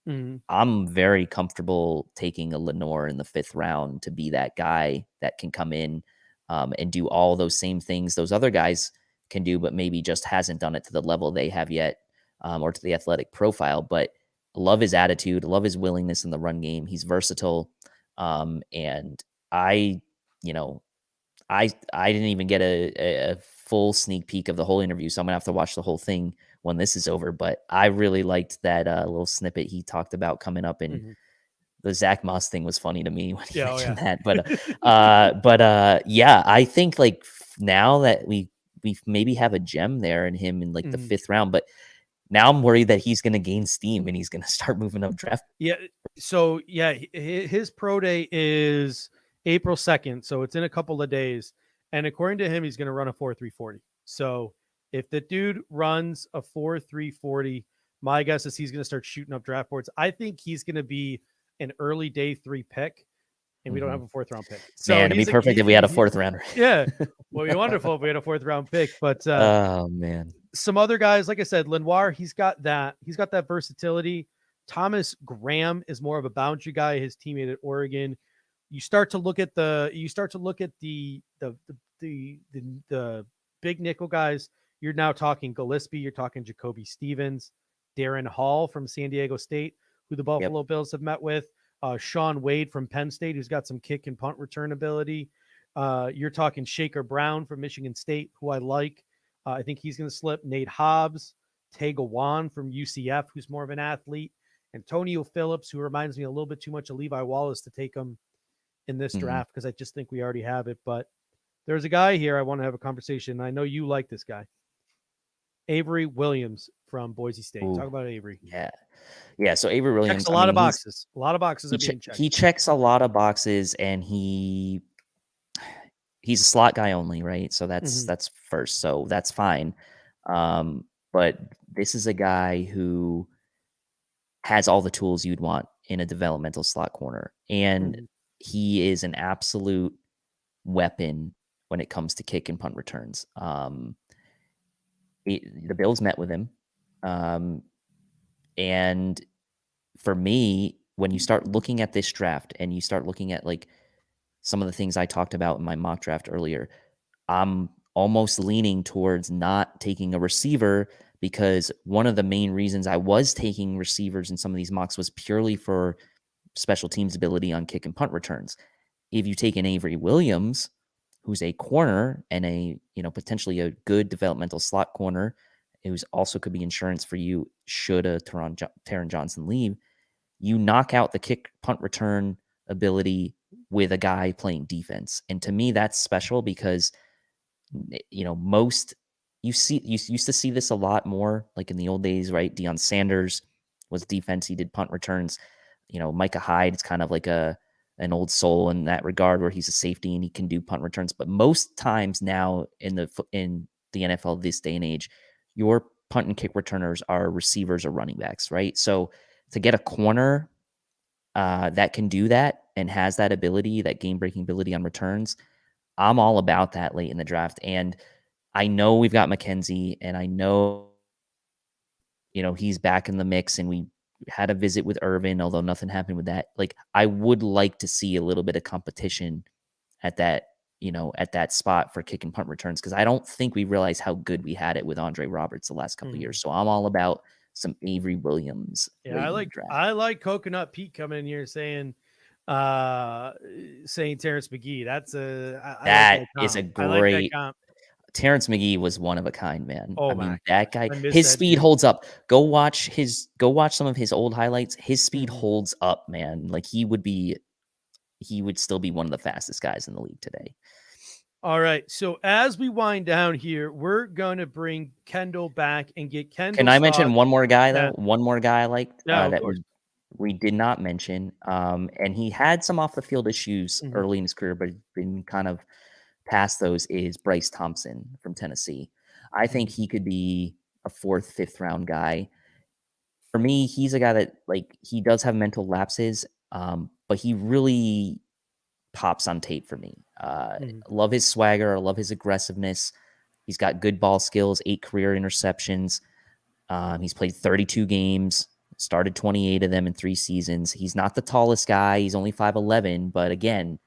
Mhm.
I'm very comfortable taking a Lenore in the 5th round to be that guy that can come in and do all those same things those other guys can do, but maybe just hasn't done it to the level they have yet, or to the athletic profile. But love his attitude, love his willingness in the run game. He's versatile. And I, you know, I didn't even get a full sneak peek of the whole interview, so I'm gonna have to watch the whole thing when this is over. But I really liked that little snippet he talked about coming up, and
Mhm.
the Zach Moss thing was funny to me when he
Yeah,
mentioned that. But yeah, I think like now that we maybe have a gem there in him in like the
Mhm.
5th round, but now I'm worried that he's gonna gain steam and he's gonna start moving up draft.
Yeah. So yeah, his pro day is April 2nd, so it's in a couple of days. And according to him, he's going to run a 4.340. So if the dude runs a 4.340, my guess is he's going to start shooting up draft boards. I think he's going to be an early day 3 pick, and we don't have a 4th round pick. So
Man, it'd be perfect if we had a 4th rounder.
Yeah, well, it'd be wonderful if we had a 4th round pick. But
Oh man,
some other guys, like I said, Lenoir, he's got that versatility. Thomas Graham is more of a boundary guy, his teammate at Oregon. You start to look at the big nickel guys. You're now talking Gillespie, you're talking Jacoby Stevens, Darren Hall from San Diego State, who the Buffalo Bills have met with, Sean Wade from Penn State, who's got some kick and punt return ability. You're talking Shaker Brown from Michigan State, who I like. I think he's going to slip. Nate Hobbs, Tega Wan from UCF, who's more of an athlete. Antonio Phillips, who reminds me a little bit too much of Levi Wallace to take him in this draft because I just think we already have it. But there's a guy here I want to have a conversation. I know you like this guy. Avery Williams from Boise State.
Ooh,
Talk about Avery.
Yeah. So Avery Williams,
Checks a lot of boxes. A lot of boxes are being checked.
He checks a lot of boxes, and he's a slot guy only, right? So that's first. So that's fine. But this is a guy who has all the tools you'd want in a developmental slot corner, and he is an absolute weapon when it comes to kick and punt returns. The Bills met with him, and for me, when you start looking at this draft and you start looking at like some of the things I talked about in my mock draft earlier, I'm almost leaning towards not taking a receiver, because one of the main reasons I was taking receivers in some of these mocks was purely for special teams ability on kick and punt returns. If you take an Avery Williams, who's a corner and a, potentially a good developmental slot corner, who's also could be insurance for you should a Taron Johnson leave, you knock out the kick punt return ability with a guy playing defense. And to me, that's special because, most you used to see this a lot more like in the old days, right? Deion Sanders was defense. He did punt returns. Micah Hyde is kind of like an old soul in that regard, where he's a safety and he can do punt returns. But most times now in the NFL this day and age, your punt and kick returners are receivers or running backs, right? So to get a corner that can do that and has that ability, that game-breaking ability on returns, I'm all about that late in the draft. And I know we've got McKenzie, and I know, he's back in the mix, and we had a visit with Irvin, although nothing happened with that. Like, I would like to see a little bit of competition at that, at that spot for kick and punt returns, because I don't think we realize how good we had it with Andre Roberts the last couple of years. So I'm all about some Avery Williams.
Yeah, I like Coconut Pete coming in here saying Terrence McGee. That's
that is a great. Terrence McGee was one of a kind, man.
Oh,
I mean, that guy, his
that
speed
dude.
holds up. Go watch some of his old highlights. His speed holds up, man. Like he would still be one of the fastest guys in the league today.
All right. So as we wind down here, we're going to bring Kendall back and get Kendall.
Can I mention one more guy though?
Yeah.
One more guy I liked that
course.
we did not mention. And he had some off the field issues early in his career, but been kind of past those, is Bryce Thompson from Tennessee. I think he could be a 4th, 5th round guy. For me, he's a guy that, like, he does have mental lapses, but he really pops on tape for me. Love his swagger. I love his aggressiveness. He's got good ball skills, 8 career interceptions. He's played 32 games, started 28 of them in 3 seasons. He's not the tallest guy. He's only 5'11", but again,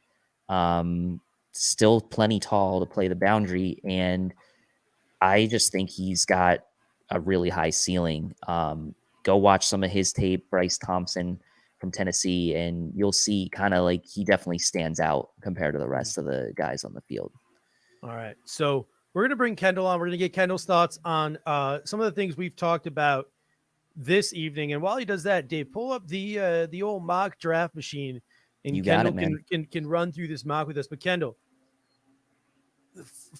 still plenty tall to play the boundary. And I just think he's got a really high ceiling. Go watch some of his tape, Bryce Thompson from Tennessee, and you'll see kind of like he definitely stands out compared to the rest of the guys on the field.
All right. So we're going to bring Kendall on. We're going to get Kendall's thoughts on some of the things we've talked about this evening. And while he does that, Dave, pull up the old mock draft machine, and
You got
Kendall
it, man.
can run through this mock with us. But Kendall,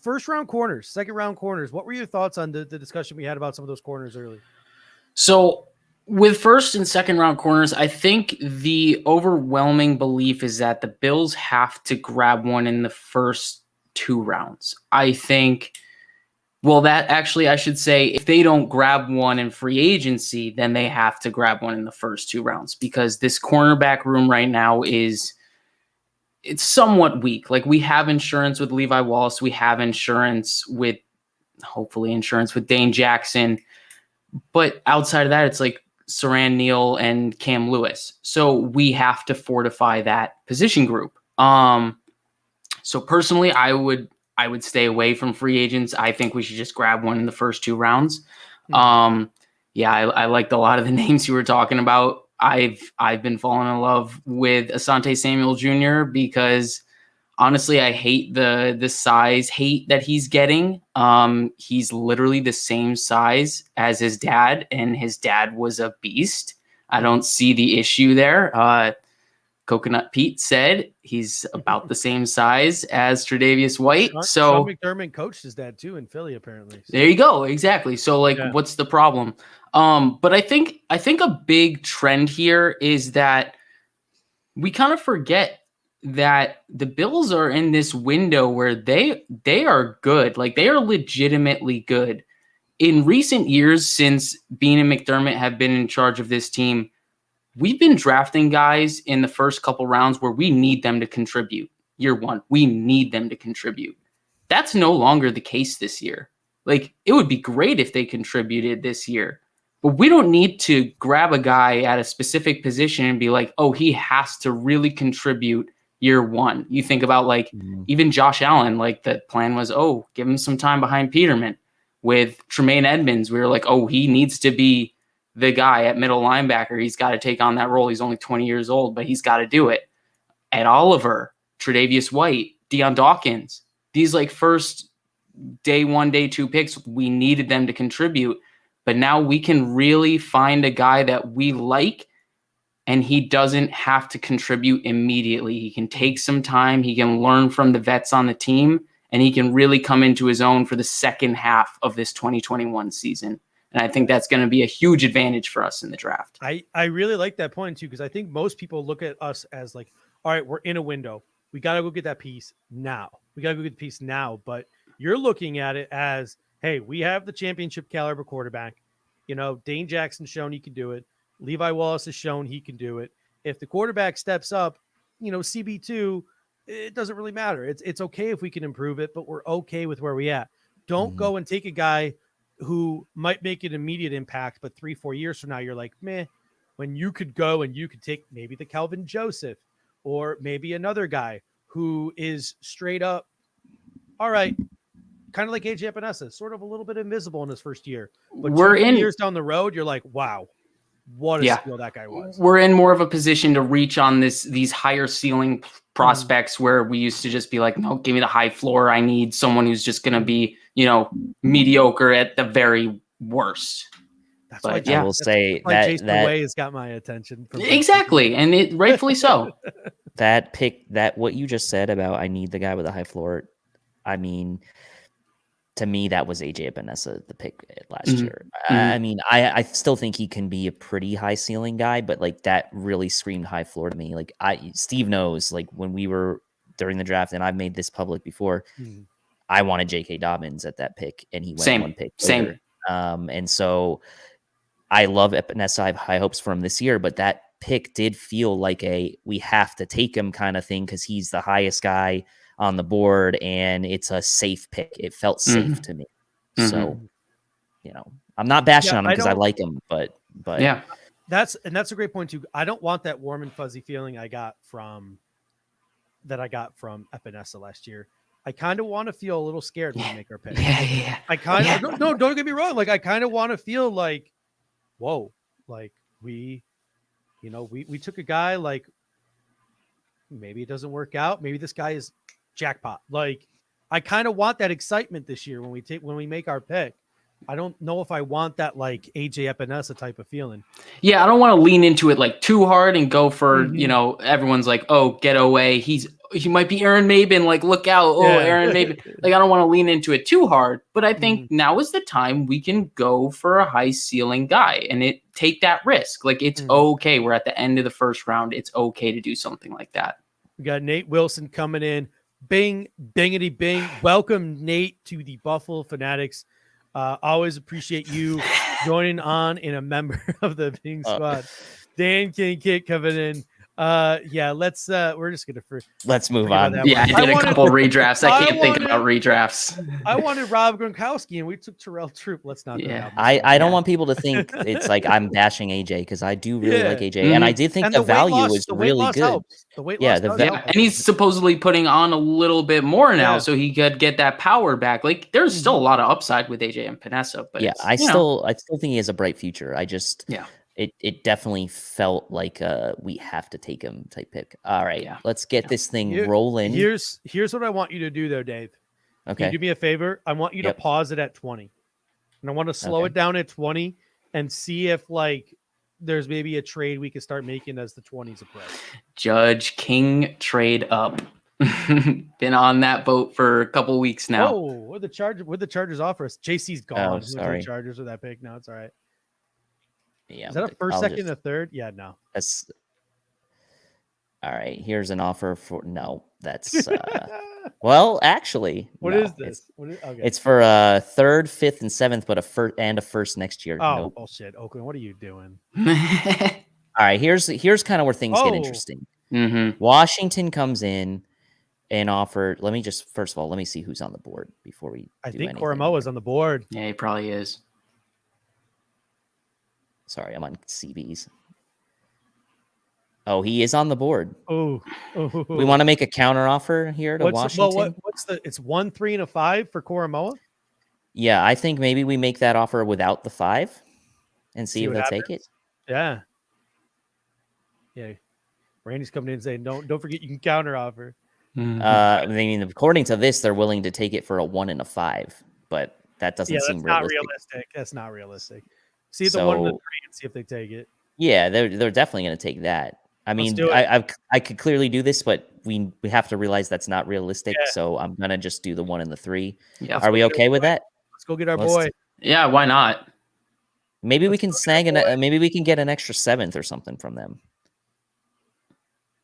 first round corners, second round corners, what were your thoughts on the discussion we had about some of those corners earlier?
So with first and second round corners, I think the overwhelming belief is that the Bills have to grab one in the first 2 rounds. I think, well, that actually, I should say, if they don't grab one in free agency, then they have to grab one in the first 2 rounds, because this cornerback room right now it's somewhat weak. Like, we have insurance with Levi Wallace. We have hopefully insurance with Dane Jackson. But outside of that, it's like Saran Neal and Cam Lewis. So we have to fortify that position group. So personally, I would stay away from free agents. I think we should just grab one in the first 2 rounds. I liked a lot of the names you were talking about. I've been falling in love with Asante Samuel Jr. because honestly, I hate the size hate that he's getting. He's literally the same size as his dad, and his dad was a beast. I don't see the issue there. Coconut Pete said he's about the same size as Tre'Davious White.
Sean McDermott coached his dad too in Philly, apparently. So.
There you go. Exactly. So what's the problem? But I think a big trend here is that we kind of forget that the Bills are in this window where they are good. Like, they are legitimately good. In recent years, since Beane and McDermott have been in charge of this team, we've been drafting guys in the first couple rounds where we need them to contribute. Year 1, we need them to contribute. That's no longer the case this year. Like, it would be great if they contributed this year, but we don't need to grab a guy at a specific position and be like, oh, he has to really contribute year 1. You think about even Josh Allen, like, the plan was, oh, give him some time behind Peterman. With Tremaine Edmonds, we were like, oh, he needs to be the guy at middle linebacker. He's got to take on that role. He's only 20 years old, but he's got to do it. Ed Oliver, Tre'Davious White, Deion Dawkins, these first day 1, day 2 picks, we needed them to contribute. But now we can really find a guy that we like, and he doesn't have to contribute immediately. He can take some time. He can learn from the vets on the team, and he can really come into his own for the second half of this 2021 season. And I think that's going to be a huge advantage for us in the draft.
I really like that point too, because I think most people look at us as like, all right, we're in a window. We got to go get that piece now. But you're looking at it as, hey, we have the championship caliber quarterback. Dane Jackson's shown he can do it. Levi Wallace has shown he can do it. If the quarterback steps up, CB2, it doesn't really matter. It's okay if we can improve it, but we're okay with where we at. Don't go and take a guy who might make an immediate impact, but 3-4 years from now, you're like, meh, when you could go and you could take maybe the Calvin Joseph or maybe another guy who is straight up, all right, kind of like AJ Epinesa, sort of a little bit invisible in his first year. But
we're
2
in
years down the road, you're like, wow, what a skill that guy was.
We're in more of a position to reach on these higher ceiling prospects where we used to just be like, no, give me the high floor. I need someone who's just going to be, mediocre at the very worst.
That's
but
why
I will say
Jason
that
Way has got my attention.
Exactly. And it rightfully so.
that pick, that what you just said about I need the guy with a high floor, I mean, to me, that was AJ Epinesa, the pick last year. I mean, I still think he can be a pretty high ceiling guy, but that really screamed high floor to me. Steve knows, when we were during the draft, and I've made this public before, I wanted J.K. Dobbins at that pick, and he went one pick over. And so I love Epinesa. I have high hopes for him this year, but that pick did feel like we have to take him kind of thing because he's the highest guy on the board, and it's a safe pick. It felt safe to me. So, I'm not bashing on him because I like him, but
yeah,
that's a great point too. I don't want that warm and fuzzy feeling I got from Epinesa last year. I kind of want to feel a little scared when we make our pick.
Yeah.
I kind of no, don't get me wrong. Like I kind of want to feel like, whoa, like we took a guy, like maybe it doesn't work out. Maybe this guy is jackpot. Like I kind of want that excitement this year when we make our pick. I don't know if I want that like AJ Epinesa type of feeling.
Yeah, I don't want to lean into it like too hard and go for, everyone's like, oh, get away. He might be Aaron Maben. Like, look out. Oh, Aaron Maben. Like, I don't want to lean into it too hard, but I think now is the time we can go for a high ceiling guy and take that risk. Like, it's okay. We're at the end of the first round. It's okay to do something like that.
We got Nate Wilson coming in. Bing, bingity, bing. Welcome, Nate, to the Buffalo Fanatics. Always appreciate you joining on in a member of the Bing squad. Dan King Kit coming in. Let's we're just
let's move on.
Yeah, I did a couple redrafts. I can't think about redrafts.
I wanted Rob Gronkowski and we took Terrell Troop. Let's not.
Yeah,
I don't want people to think it's like I'm bashing AJ because I do really like AJ, and I did think the value was really good.
Helps. The weight loss
and he's supposedly putting on a little bit more now, so he could get that power back. Like there's still a lot of upside with AJ and Epinesa, but
I still think he has a bright future. I just It definitely felt like we have to take him type pick. All right, let's get this thing rolling.
Here's what I want you to do though, Dave.
Okay.
Can you do me a favor? I want you to pause it at 20. And I want to slow it down at 20 and see if like there's maybe a trade we can start making as the 20s approach.
Judge King trade up. Been on that boat for a couple weeks now.
Oh, what the Chargers offer us? JC's gone.
Oh, sorry.
The Chargers with that pick. No, it's all right.
Yeah.
Is that a first, second, and a third? Yeah, no.
That's all right. Here's an offer for that's well, actually.
What is this?
It's for a third, fifth, and seventh, but a first next year.
Oh, bullshit. Oakland, what are you doing?
All right, here's kind of where things get interesting. Washington comes in and offered. Let me see who's on the board before we.
I think Koromoa is on the board.
Yeah, he probably is.
Sorry, I'm on CBs. Oh, he is on the board.
Oh.
We want to make a counter offer here to Washington.
It's 1, 3, and a 5 for Koromoa?
Yeah, I think maybe we make that offer without the 5 and see if they'll take it.
Yeah. Yeah. Randy's coming in and saying, don't forget you can counter offer.
I mean, according to this, they're willing to take it for a 1 and a 5, but that doesn't seem realistic.
That's not realistic. See the 1 and the 3 and see if they take it.
Yeah, they're definitely going to take that. I mean, I could clearly do this, but we have to realize that's not realistic. Yeah. So I'm gonna just do the 1 and the 3. Yeah, are we okay with that?
Let's go get our boy.
Yeah, why not?
Maybe we can maybe we can get an extra 7th or something from them.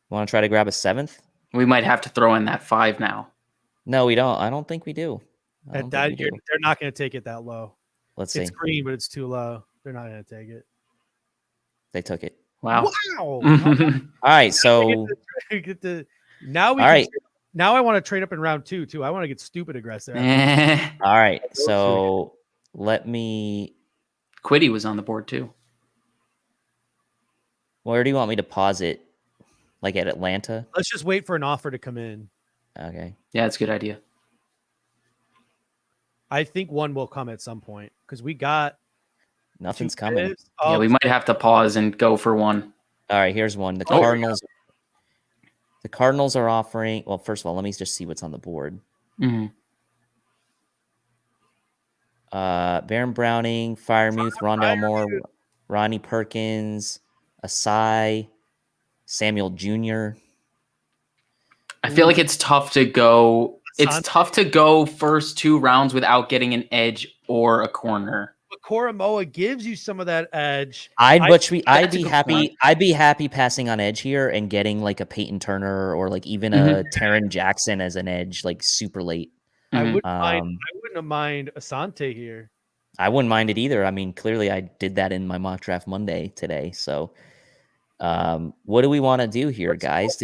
Want to try to grab a 7th?
We might have to throw in that 5 now.
No, we don't. I don't think we do.
They're not going to take it that low.
Let's see.
It's green, but it's too low. They're not going to take it.
They took it.
Wow.
All right, so
now I want to trade up in round 2 too. I want to get stupid aggressive.
All right, so let me.
Quiddy was on the board too.
Where do you want me to pause it? Like at Atlanta?
Let's just wait for an offer to come in.
Okay.
Yeah, that's a good idea.
I think one will come at some point because we got.
Nothing's coming.
Yeah, we might have to pause and go for one.
All right, here's one. The Cardinals. The Cardinals are offering. Well, first of all, let me just see what's on the board. Baron Browning, Firemuth, Rondell Moore, Ronnie Perkins, Asai, Samuel Jr.
I feel like it's tough to go. It's tough to go first 2 rounds without getting an edge or a corner.
But Koromoa gives you some of that edge.
I'd be happy passing on edge here and getting like a Peyton Turner or like even a Taron Jackson as an edge, like super late.
I wouldn't mind Asante here.
I wouldn't mind it either. I mean, clearly I did that in my mock draft Monday today. So What do we want to do here, guys?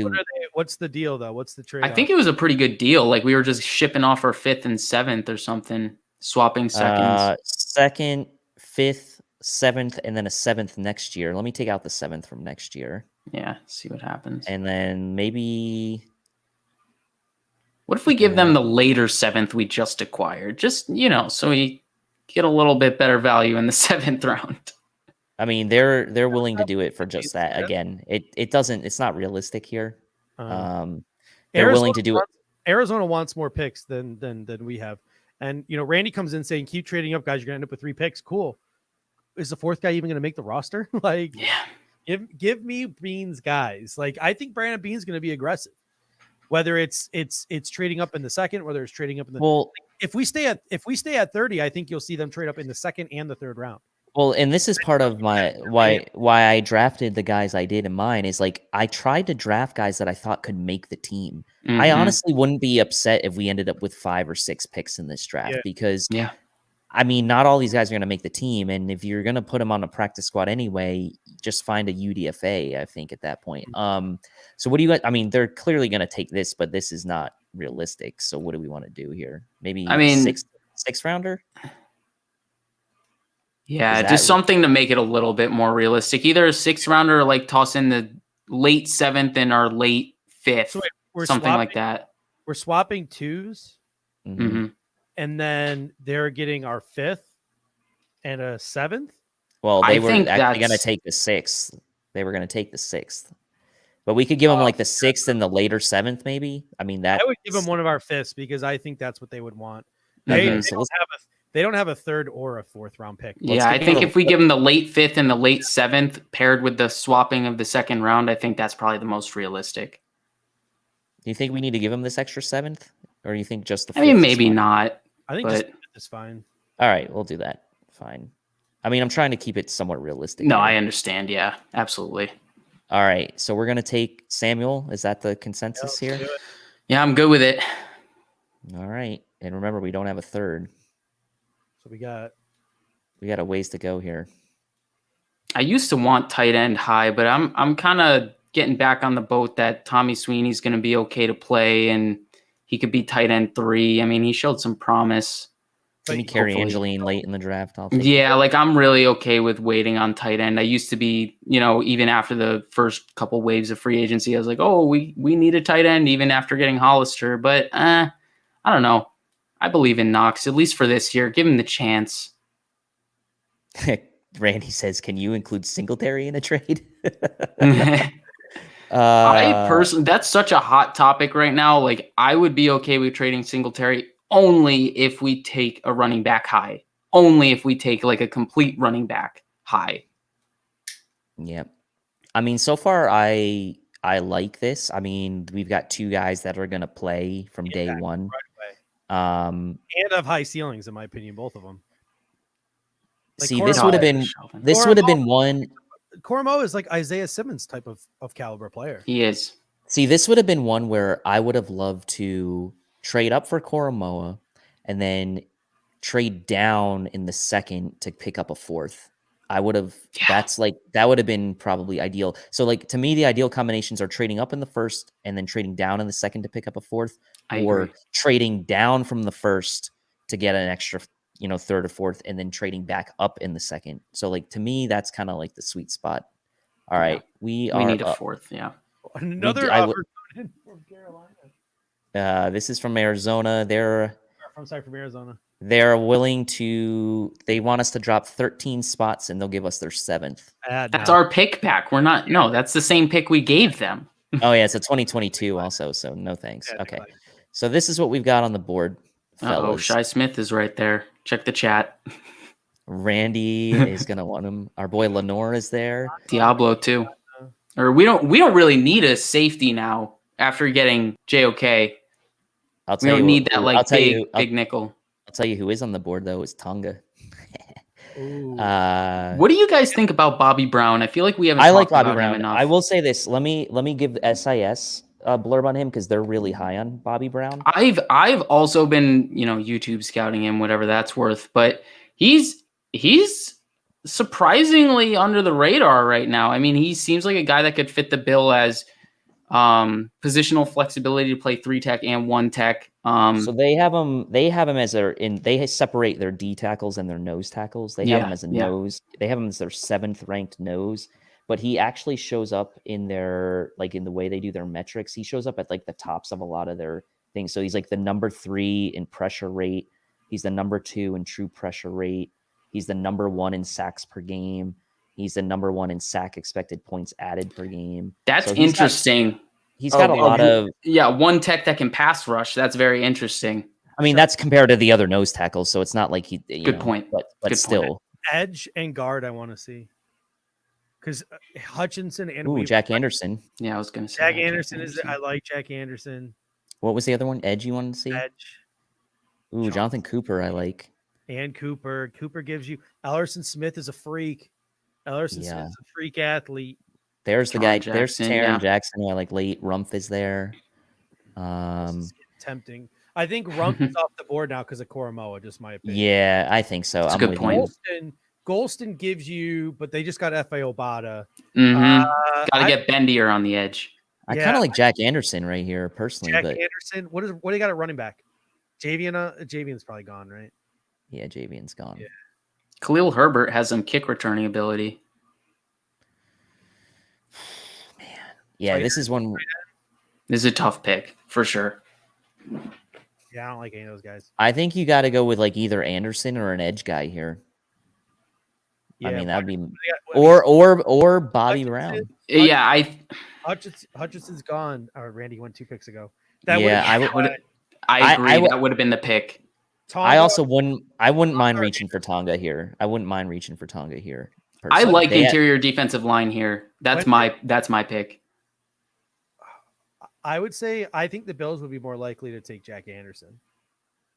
What's the deal though? What's the trade?
I think it was a pretty good deal. Like we were just shipping off our 5th and 7th or something, swapping seconds.
2nd, 5th, 7th, and then a 7th next year. Let me take out the 7th from next year.
Yeah, see what happens.
And then maybe...
What if we give them the later 7th we just acquired? Just, so we get a little bit better value in the 7th round.
I mean, they're willing to do it for just that. Again, it's not realistic here. They're willing to do it.
Arizona wants more picks than we have. And, Randy comes in saying, keep trading up, guys. You're going to end up with 3 picks. Cool. Is the 4th guy even going to make the roster?
Yeah.
Give me Beans guys. Like, I think Brandon Bean's going to be aggressive. Whether it's trading up in the 2nd, whether it's trading up in the...
Well,
if we stay at 30, I think you'll see them trade up in the 2nd and the 3rd round.
Well, and this is part of my why I drafted the guys I did in mine is like I tried to draft guys that I thought could make the team.
Mm-hmm.
I honestly wouldn't be upset if we ended up with 5 or 6 picks in this draft because I mean, not all these guys are going to make the team, and if you're going to put them on a practice squad anyway, just find a UDFA. I think at that point. So what do you guys? I mean, they're clearly going to take this, but this is not realistic. So what do we want to do here? Maybe sixth rounder.
Yeah, just something to make it a little bit more realistic. Either a 6th rounder or like toss in the late 7th and our late 5th,
so
something like that.
We're swapping 2s,
Mm-hmm.
and then they're getting our 5th and a 7th.
Well, they were actually going to take the 6th. They were going to take the 6th, but we could give them like the 6th and the later 7th, maybe. I mean, I
would give them one of our 5ths because I think that's what they would want. They don't have a 3rd or a 4th round pick.
Yeah, I think if we give them the late 5th and the late 7th paired with the swapping of the 2nd round, I think that's probably the most realistic.
Do you think we need to give them this extra 7th, or do you think just the 5th?
I mean, maybe not.
I think just it's fine.
All right, we'll do that. Fine. I mean, I'm trying to keep it somewhat realistic.
No, I understand. Yeah, absolutely.
All right, so we're going to take Samuel. Is that the consensus here?
Yeah, I'm good with it.
All right. And remember, we don't have a 3rd.
So we got
a ways to go here.
I used to want tight end high, but I'm kind of getting back on the boat that Tommy Sweeney's going to be okay to play, and he could be tight end 3. I mean, he showed some promise.
Can he carry Angeline late in the draft?
Yeah, like I'm really okay with waiting on tight end. I used to be, even after the first couple waves of free agency, I was like, oh, we need a tight end even after getting Hollister. But I don't know. I believe in Knox, at least for this year. Give him the chance.
Randy says, can you include Singletary in a trade?
I personally, that's such a hot topic right now. Like, I would be okay with trading Singletary only if we take a running back high. Only if we take like a complete running back high.
Yep. I mean, so far I like this. I mean, we've got 2 guys that are going to play from day one.
Right away. And have high ceilings, in my opinion, both of them.
Like see, this would have been one.
Cormo is like Isaiah Simmons type of caliber player.
He is.
See, this would have been one where I would have loved to trade up for Koromoa and then trade down in the 2nd to pick up a 4th. I would have, that would have been probably ideal. So like, to me, the ideal combinations are trading up in the 1st and then trading down in the 2nd to pick up a 4th, or trading down from the 1st to get an extra, 3rd or 4th, and then trading back up in the 2nd. So like, to me, that's kind of like the sweet spot. All right. We
need a 4th. Yeah.
Another offer from Carolina.
This is from Arizona.
From Arizona.
They're willing to. They want us to drop 13 spots, and they'll give us their 7th.
That's our pick back. We're not. No, that's the same pick we gave them.
Oh yeah, it's a 2022 also. So no thanks. Okay, so this is what we've got on the board.
Oh, Shy Smith is right there. Check the chat.
Randy is gonna want him. Our boy Lenore is there.
Diablo too. Or we don't really need a safety now after getting JOK. We don't need that like big nickel.
I'll tell you who is on the board though is Tonga.
What do you guys think about Bobby Brown? I feel like we haven't.
I like Bobby Brown enough. I will say this. Let me give SIS a blurb on him because they're really high on Bobby Brown.
I've also been YouTube scouting him, whatever that's worth. But he's surprisingly under the radar right now. I mean, he seems like a guy that could fit the bill as positional flexibility to play 3 tech and 1 tech.
So they have him as they separate their D tackles and their nose tackles. They have him as a nose. They have him as their 7th ranked nose, but he actually shows up in their, like, in the way they do their metrics. He shows up at like the tops of a lot of their things. So he's like the number 3 in pressure rate. He's the number 2 in true pressure rate. He's the number 1 in sacks per game. He's the number 1 in sack expected points added per game.
That's interesting.
He's got a lot of
1 tech that can pass rush. That's very interesting.
I mean, that's compared to the other nose tackles, so it's not like he.
Good point.
But
Good
still,
point.
Edge and guard, I want to see because Hutchinson and
Weaver, Jack Anderson.
Yeah, I was going to say
Jack Anderson is. I like Jack Anderson.
What was the other one? Edge you wanted to see?
Edge.
Ooh, Jonathan Cooper, I like.
And Cooper. Cooper gives you. Ellerson Smith is a freak. Ellerson Smith is a freak athlete.
There's the
Taron
guy.
Jackson,
There's Taron Jackson, who I like late. Rumpf is there.
This is tempting. I think Rumpf is off the board now because of Koromoa, just my opinion.
Yeah, I think so.
That's a good point.
Golston gives you, but they just got F.A. Obata.
Got to get bendier on the edge.
I kind of like Jack Anderson right here, personally.
Jack Anderson. What do you got at running back? Javian's probably gone, right?
Yeah, Javian's gone.
Yeah.
Khalil Herbert has some kick returning ability.
Man. Yeah, this is one.
This is a tough pick, for sure.
Yeah, I don't like any of those guys.
I think you got to go with like either Anderson or an edge guy here.
Yeah,
I mean, that'd be or Bobby Brown.
Yeah,
Hutchinson's gone. Or Randy went 2 picks ago.
I agree. That would have been the pick.
Tonga,
I wouldn't mind reaching for Tonga here. Personally.
I like interior defensive line here. That's my pick.
I would say I think the Bills would be more likely to take Jack Anderson.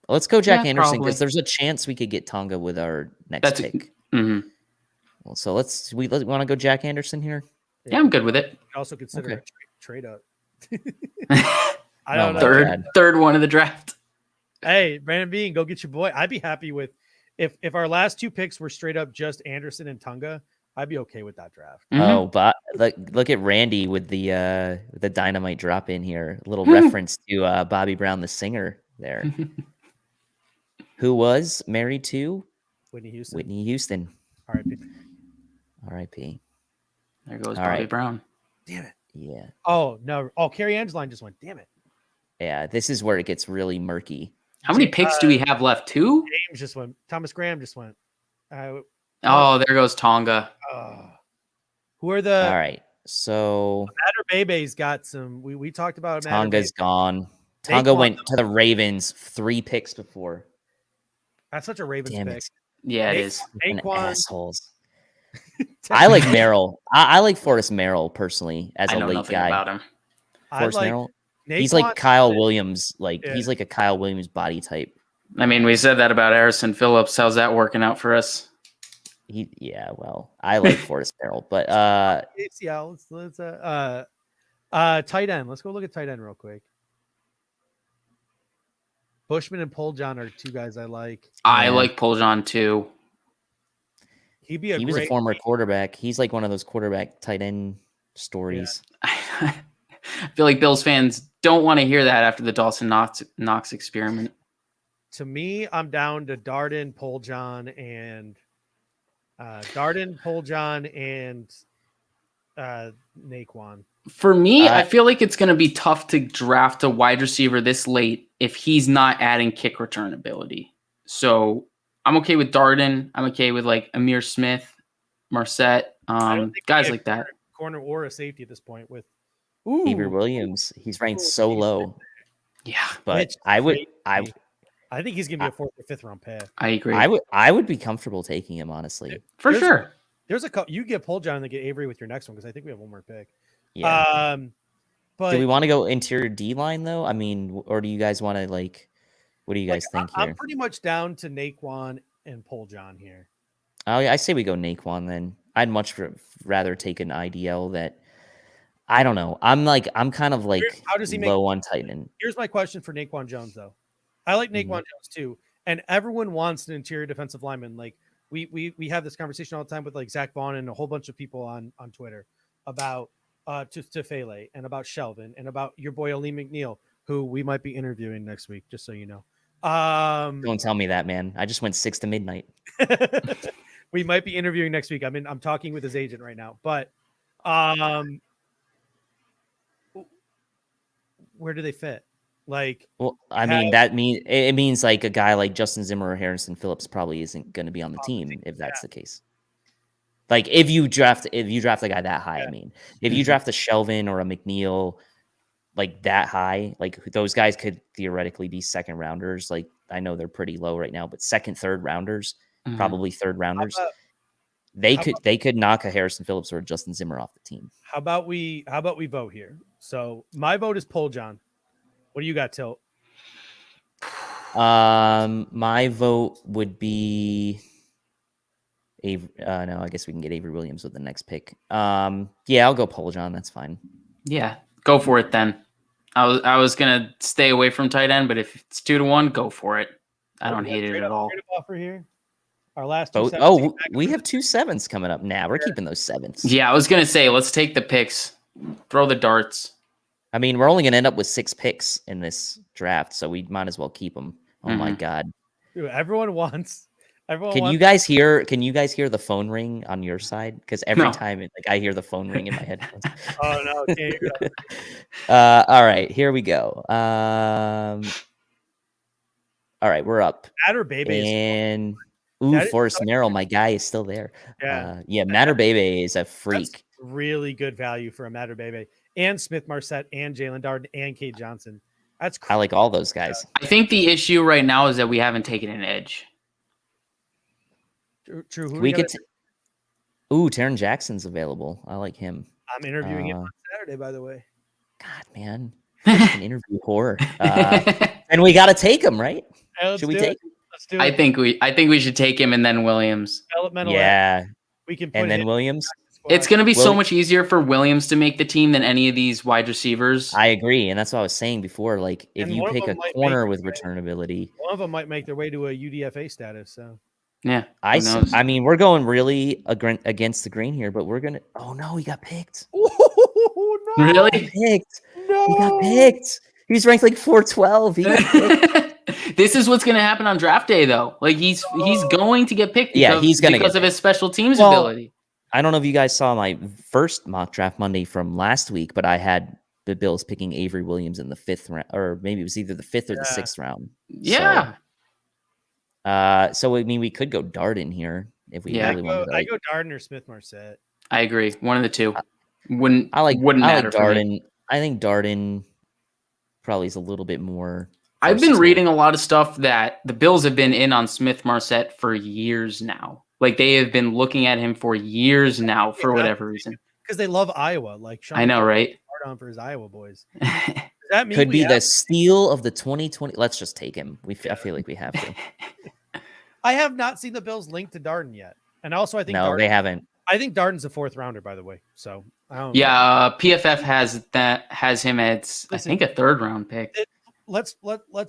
Let's go Jack Anderson
probably.
because there's a chance we could get Tonga with our next pick. Well, so we want to go Jack Anderson here.
Yeah, I'm good with it.
Also consider a trade up.
I don't know. Third one of the draft.
Hey, Brandon Bean, go get your boy. I'd be happy with if our last 2 picks were straight up just Anderson and Tonga. I'd be okay with that draft.
Oh, but look at Randy with the dynamite drop in here. A little reference to Bobby Brown, the singer there, who was married to Whitney Houston. R.I.P.
There goes Bobby Brown.
Damn it.
Yeah.
Oh, no. Oh, Carrie Angeline just went. Damn it.
Yeah, this is where it gets really murky.
How many picks do we have left? 2?
James just went. Thomas Graham just went.
Oh, there goes Tonga.
Who are the?
All right. So
Matter Bebe's got some. We talked about
Tonga's gone. Tonga went to the Ravens 3 picks before.
That's such a Ravens pick.
Yeah, it is.
Assholes. I like Merrill. I like Forrest Merrill personally as a late guy.
About him.
Forrest Merrill. He's like Kyle Williams. He's like a Kyle Williams body type.
I mean, we said that about Harrison Phillips. How's that working out for us?
Well, I like Forrest Merrill, but
let's tight end. Let's go look at tight end real quick. Bushman and Poljan are 2 guys I like.
I like Poljan too.
He
was a former quarterback. He's like one of those quarterback tight end stories.
Yeah. I feel like Bills fans don't want to hear that after the Dawson Knox experiment.
To me, I'm down to Darden, Poljan, and Naquan.
For me, I feel like it's going to be tough to draft a wide receiver this late if he's not adding kick return ability. So I'm okay with Darden. I'm okay with like Amir Smith, Marset, guys like that.
Corner or a safety at this point with
Avery Williams. He's ranked so low.
Yeah,
but I
think he's gonna be a 4th or 5th round pick.
I agree.
I would be comfortable taking him, honestly.
For sure.
There's a couple. You get Poljan and get Avery with your next one because I think we have one more pick.
Yeah.
But
do we want to go interior D line though? I mean, or do you guys want to what do you guys think here?
I'm pretty much down to Naquan and Poljan here.
Oh, I say we go Naquan then. I'd much rather take an IDL that I don't know. I'm kind of
how does he
low on tight end.
Here's my question for Naquan Jones though. I like Naquan Jones too, and everyone wants an interior defensive lineman. Like we have this conversation all the time with like Zach Vaughn and a whole bunch of people on Twitter about to Fele and about Shelvin and about your boy Ali McNeil, who we might be interviewing next week, just so you know.
Don't tell me that, man. I just went 6 to midnight.
We might be interviewing next week. I'm talking with his agent right now, but where do they fit? Like,
well, I mean, it means like a guy like Justin Zimmer or Harrison Phillips probably isn't going to be on the team if that's the case. Like if you draft a guy that high, I mean, if you draft a Shelvin or a McNeil like that high, like those guys could theoretically be second rounders. Like I know they're pretty low right now, but second, third rounders, probably third rounders. They could knock a Harrison Phillips or a Justin Zimmer off the team.
How about we vote here? So my vote is Paul John. What do you got, Tilt?
My vote would be no, I guess we can get Avery Williams with the next pick. Yeah, I'll go Paul John. That's fine.
Yeah, go for it then. I was gonna stay away from tight end, but if it's 2-1, go for it. I don't hate it at all.
Offer here. Our last
we have 2 7s coming up now. We're keeping those 7s.
Yeah, I was gonna say let's take the picks, throw the darts.
I mean, we're only gonna end up with 6 picks in this draft, so we might as well keep them. Oh my god!
Dude, everyone wants.
Can you guys hear the phone ring on your side? Because every time I hear the phone ring in my headphones.
Oh no! Can't hear that.
All right, here we go. All right, we're up.
Matter Baby
and Forrest Merrill, my guy, is still there.
Yeah,
Matter Baby is a freak.
That's really good value for a Matter Baby and Smith Marset and Jalen Darden and Cade Johnson. That's crazy.
I like all those guys.
I think the issue right now is that we haven't taken an edge.
True.
Taron Jackson's available. I like him.
I'm interviewing him on Saturday, by the way.
God, man, an interview whore. And we got to take him, right?
Yeah,
should we take him?
Let's do it.
I think we should take him and then Williams.
Developmental.
Yeah,
we can.
And then Williams.
It's going to be so much easier for Williams to make the team than any of these wide receivers.
I agree, and that's what I was saying before. Like, if you pick a corner with return ability,
one of them might make their way to a UDFA status. So.
Yeah,
I mean, we're going really against the grain here, but we're gonna. Oh no, he got picked.
Oh, no.
Really?
He got picked. He's ranked like 412. He got picked.
This is what's going to happen on draft day, though. Like he's going to get picked. Because of his special teams ability.
I don't know if you guys saw my first mock draft Monday from last week, but I had the Bills picking Avery Williams in the 5th round, or maybe it was either the 5th or the 6th round.
Yeah.
So I mean, we could go Darden here if we really wanted to.
I go Darden or Smith Marset.
I agree. One of the two.
Wouldn't matter.
Darden.
I think Darden probably is a little bit more.
I've been reading a lot of stuff that the Bills have been in on Smith Marset for years now. Like they have been looking at him for years now for whatever reason.
Because they love Iowa. Like Sean
I know, right?
Hard on for his Iowa boys. Does that mean
could be the steal of the 2020? Let's just take him. I feel like we have to.
I have not seen the Bills linked to Darden yet, and also I think
they haven't.
I think Darden's a 4th rounder, by the way. So I don't
know. PFF has him as I think a 3rd round pick.
Let's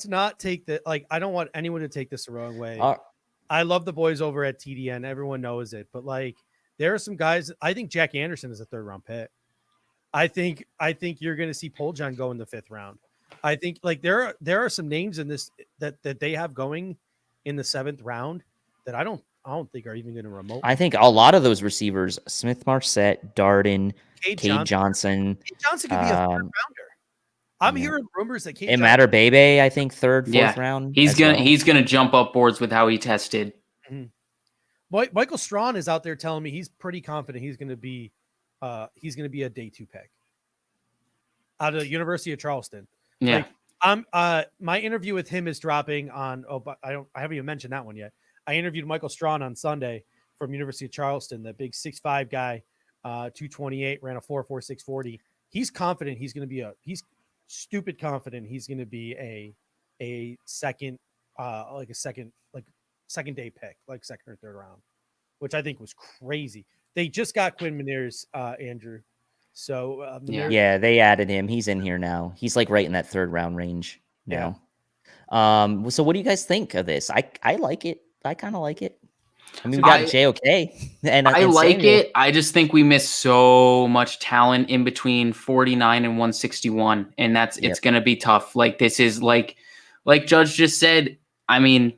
not take the I don't want anyone to take this the wrong way. I love the boys over at TDN. Everyone knows it, but there are some guys. I think Jack Anderson is a 3rd round pick. I think you're going to see Poljon go in the 5th round. I think there are some names in this that they have going in the 7th round that I don't think are even going to remote.
I think a lot of those receivers, Smith Marset, Darden, Cade Johnson.
Cade Johnson could be a 3rd rounder. I'm hearing rumors that Cade
Matter Bebe, I think 3rd, 4th round.
He's gonna jump up boards with how he tested.
Mm-hmm. Michael Strawn is out there telling me he's pretty confident he's gonna be a day 2 pick out of the University of Charleston.
Yeah.
My interview with him is dropping on. But I haven't even mentioned that one yet. I interviewed Michael Strawn on Sunday from University of Charleston, the big 6'5" guy, 228, ran a 4.46 40. He's confident he's going to be he's stupid confident he's going to be a second second day pick, like 2nd or 3rd round, which I think was crazy. They just got Quinn Meniere's Andrew. So
they added him. He's in here now. He's right in that 3rd round range now. So what do you guys think of this? I like it. I kind of like it. I mean, we got JOK and
I like
Samuel.
it. I just think we miss so much talent in between 49 and 161, and it's going to be tough. Like this is like Judge just said. I mean,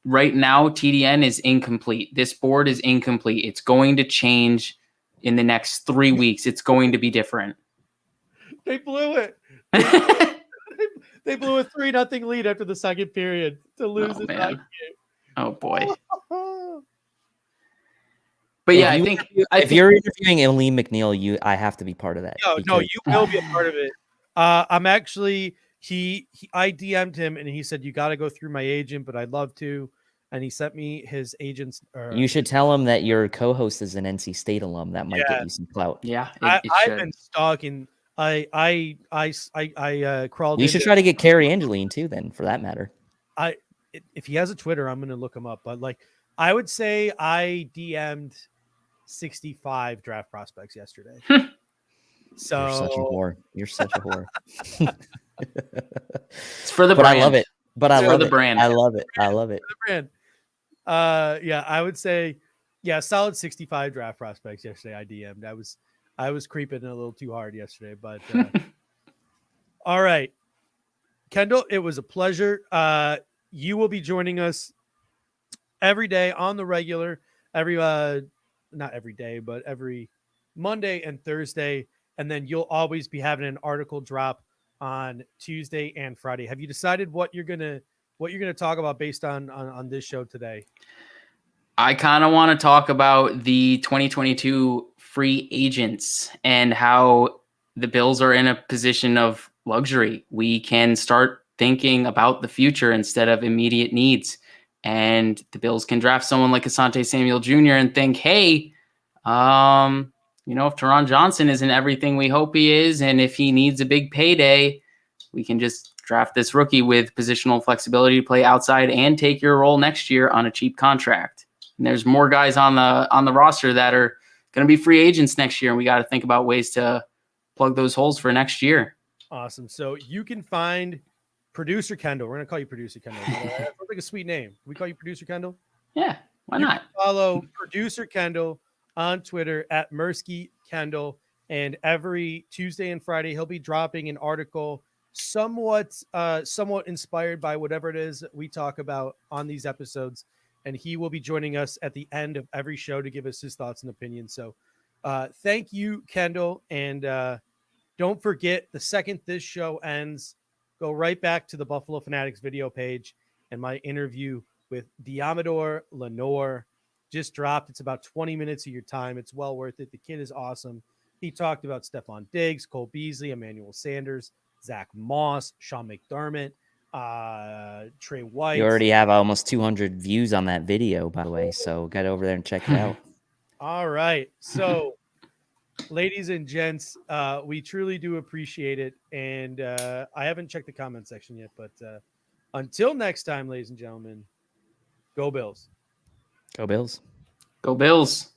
right now TDN is incomplete. This board is incomplete. It's going to change in the next 3 weeks. It's going to be different.
They blew it. They blew a 3-0 lead after the second period to lose the game.
Oh boy. But yeah, I think
if you're interviewing Aleem McNeil, I have to be part of that.
No, you will be a part of it. I'm actually I DM'd him and he said you got to go through my agent, but I'd love to. And he sent me his agent's.
You should tell him that your co-host is an NC State alum. That might get you some clout.
Yeah,
I've been stalking. I crawled.
You should try to get Carrie Angeline too. Then, for that matter,
if he has a Twitter, I'm gonna look him up. But like, I would say I DM'd 65 draft prospects yesterday. So
you're such a whore. You're such a whore.
It's for the brand.
I love it. But I love
the brand.
I love it. I love it.
For the brand. Yeah, I would say, solid 65 draft prospects yesterday. I DM'd. I was creeping a little too hard yesterday, but all right, Kendall, it was a pleasure. You will be joining us every day on the regular, not every day, but every Monday and Thursday, and then you'll always be having an article drop on Tuesday and Friday. Have you decided what you're gonna talk about based on this show today?
I kind of want to talk about the 2022 free agents and how the Bills are in a position of luxury. We can start thinking about the future instead of immediate needs. And the Bills can draft someone like Asante Samuel Jr. and think, hey, if Taron Johnson isn't everything we hope he is, and if he needs a big payday, we can just draft this rookie with positional flexibility to play outside and take your role next year on a cheap contract. And there's more guys on the roster that are going to be free agents next year, and we got to think about ways to plug those holes for next year.
Awesome. So you can find Producer Kendall. We're going to call you Producer Kendall. That sounds like a sweet name. Can we call you Producer Kendall?
Yeah, why not?
Follow Producer Kendall on Twitter at Mersky Kendall, and every Tuesday and Friday he'll be dropping an article somewhat inspired by whatever it is we talk about on these episodes, and he will be joining us at the end of every show to give us his thoughts and opinions. So thank you, Kendall, and don't forget, the second this show ends, go right back to the Buffalo Fanatics video page, and my interview with Diamador Lenore just dropped. It's about 20 minutes of your time. It's well worth it. The kid is awesome. He talked about Stephon Diggs, Cole Beasley, Emmanuel Sanders, Zach Moss, Sean McDermott, Trey White.
You already have almost 200 views on that video, by the way, so get over there and check it out.
All right. So, ladies and gents, we truly do appreciate it. And I haven't checked the comment section yet, but until next time, ladies and gentlemen, go Bills.
Go Bills.
Go Bills.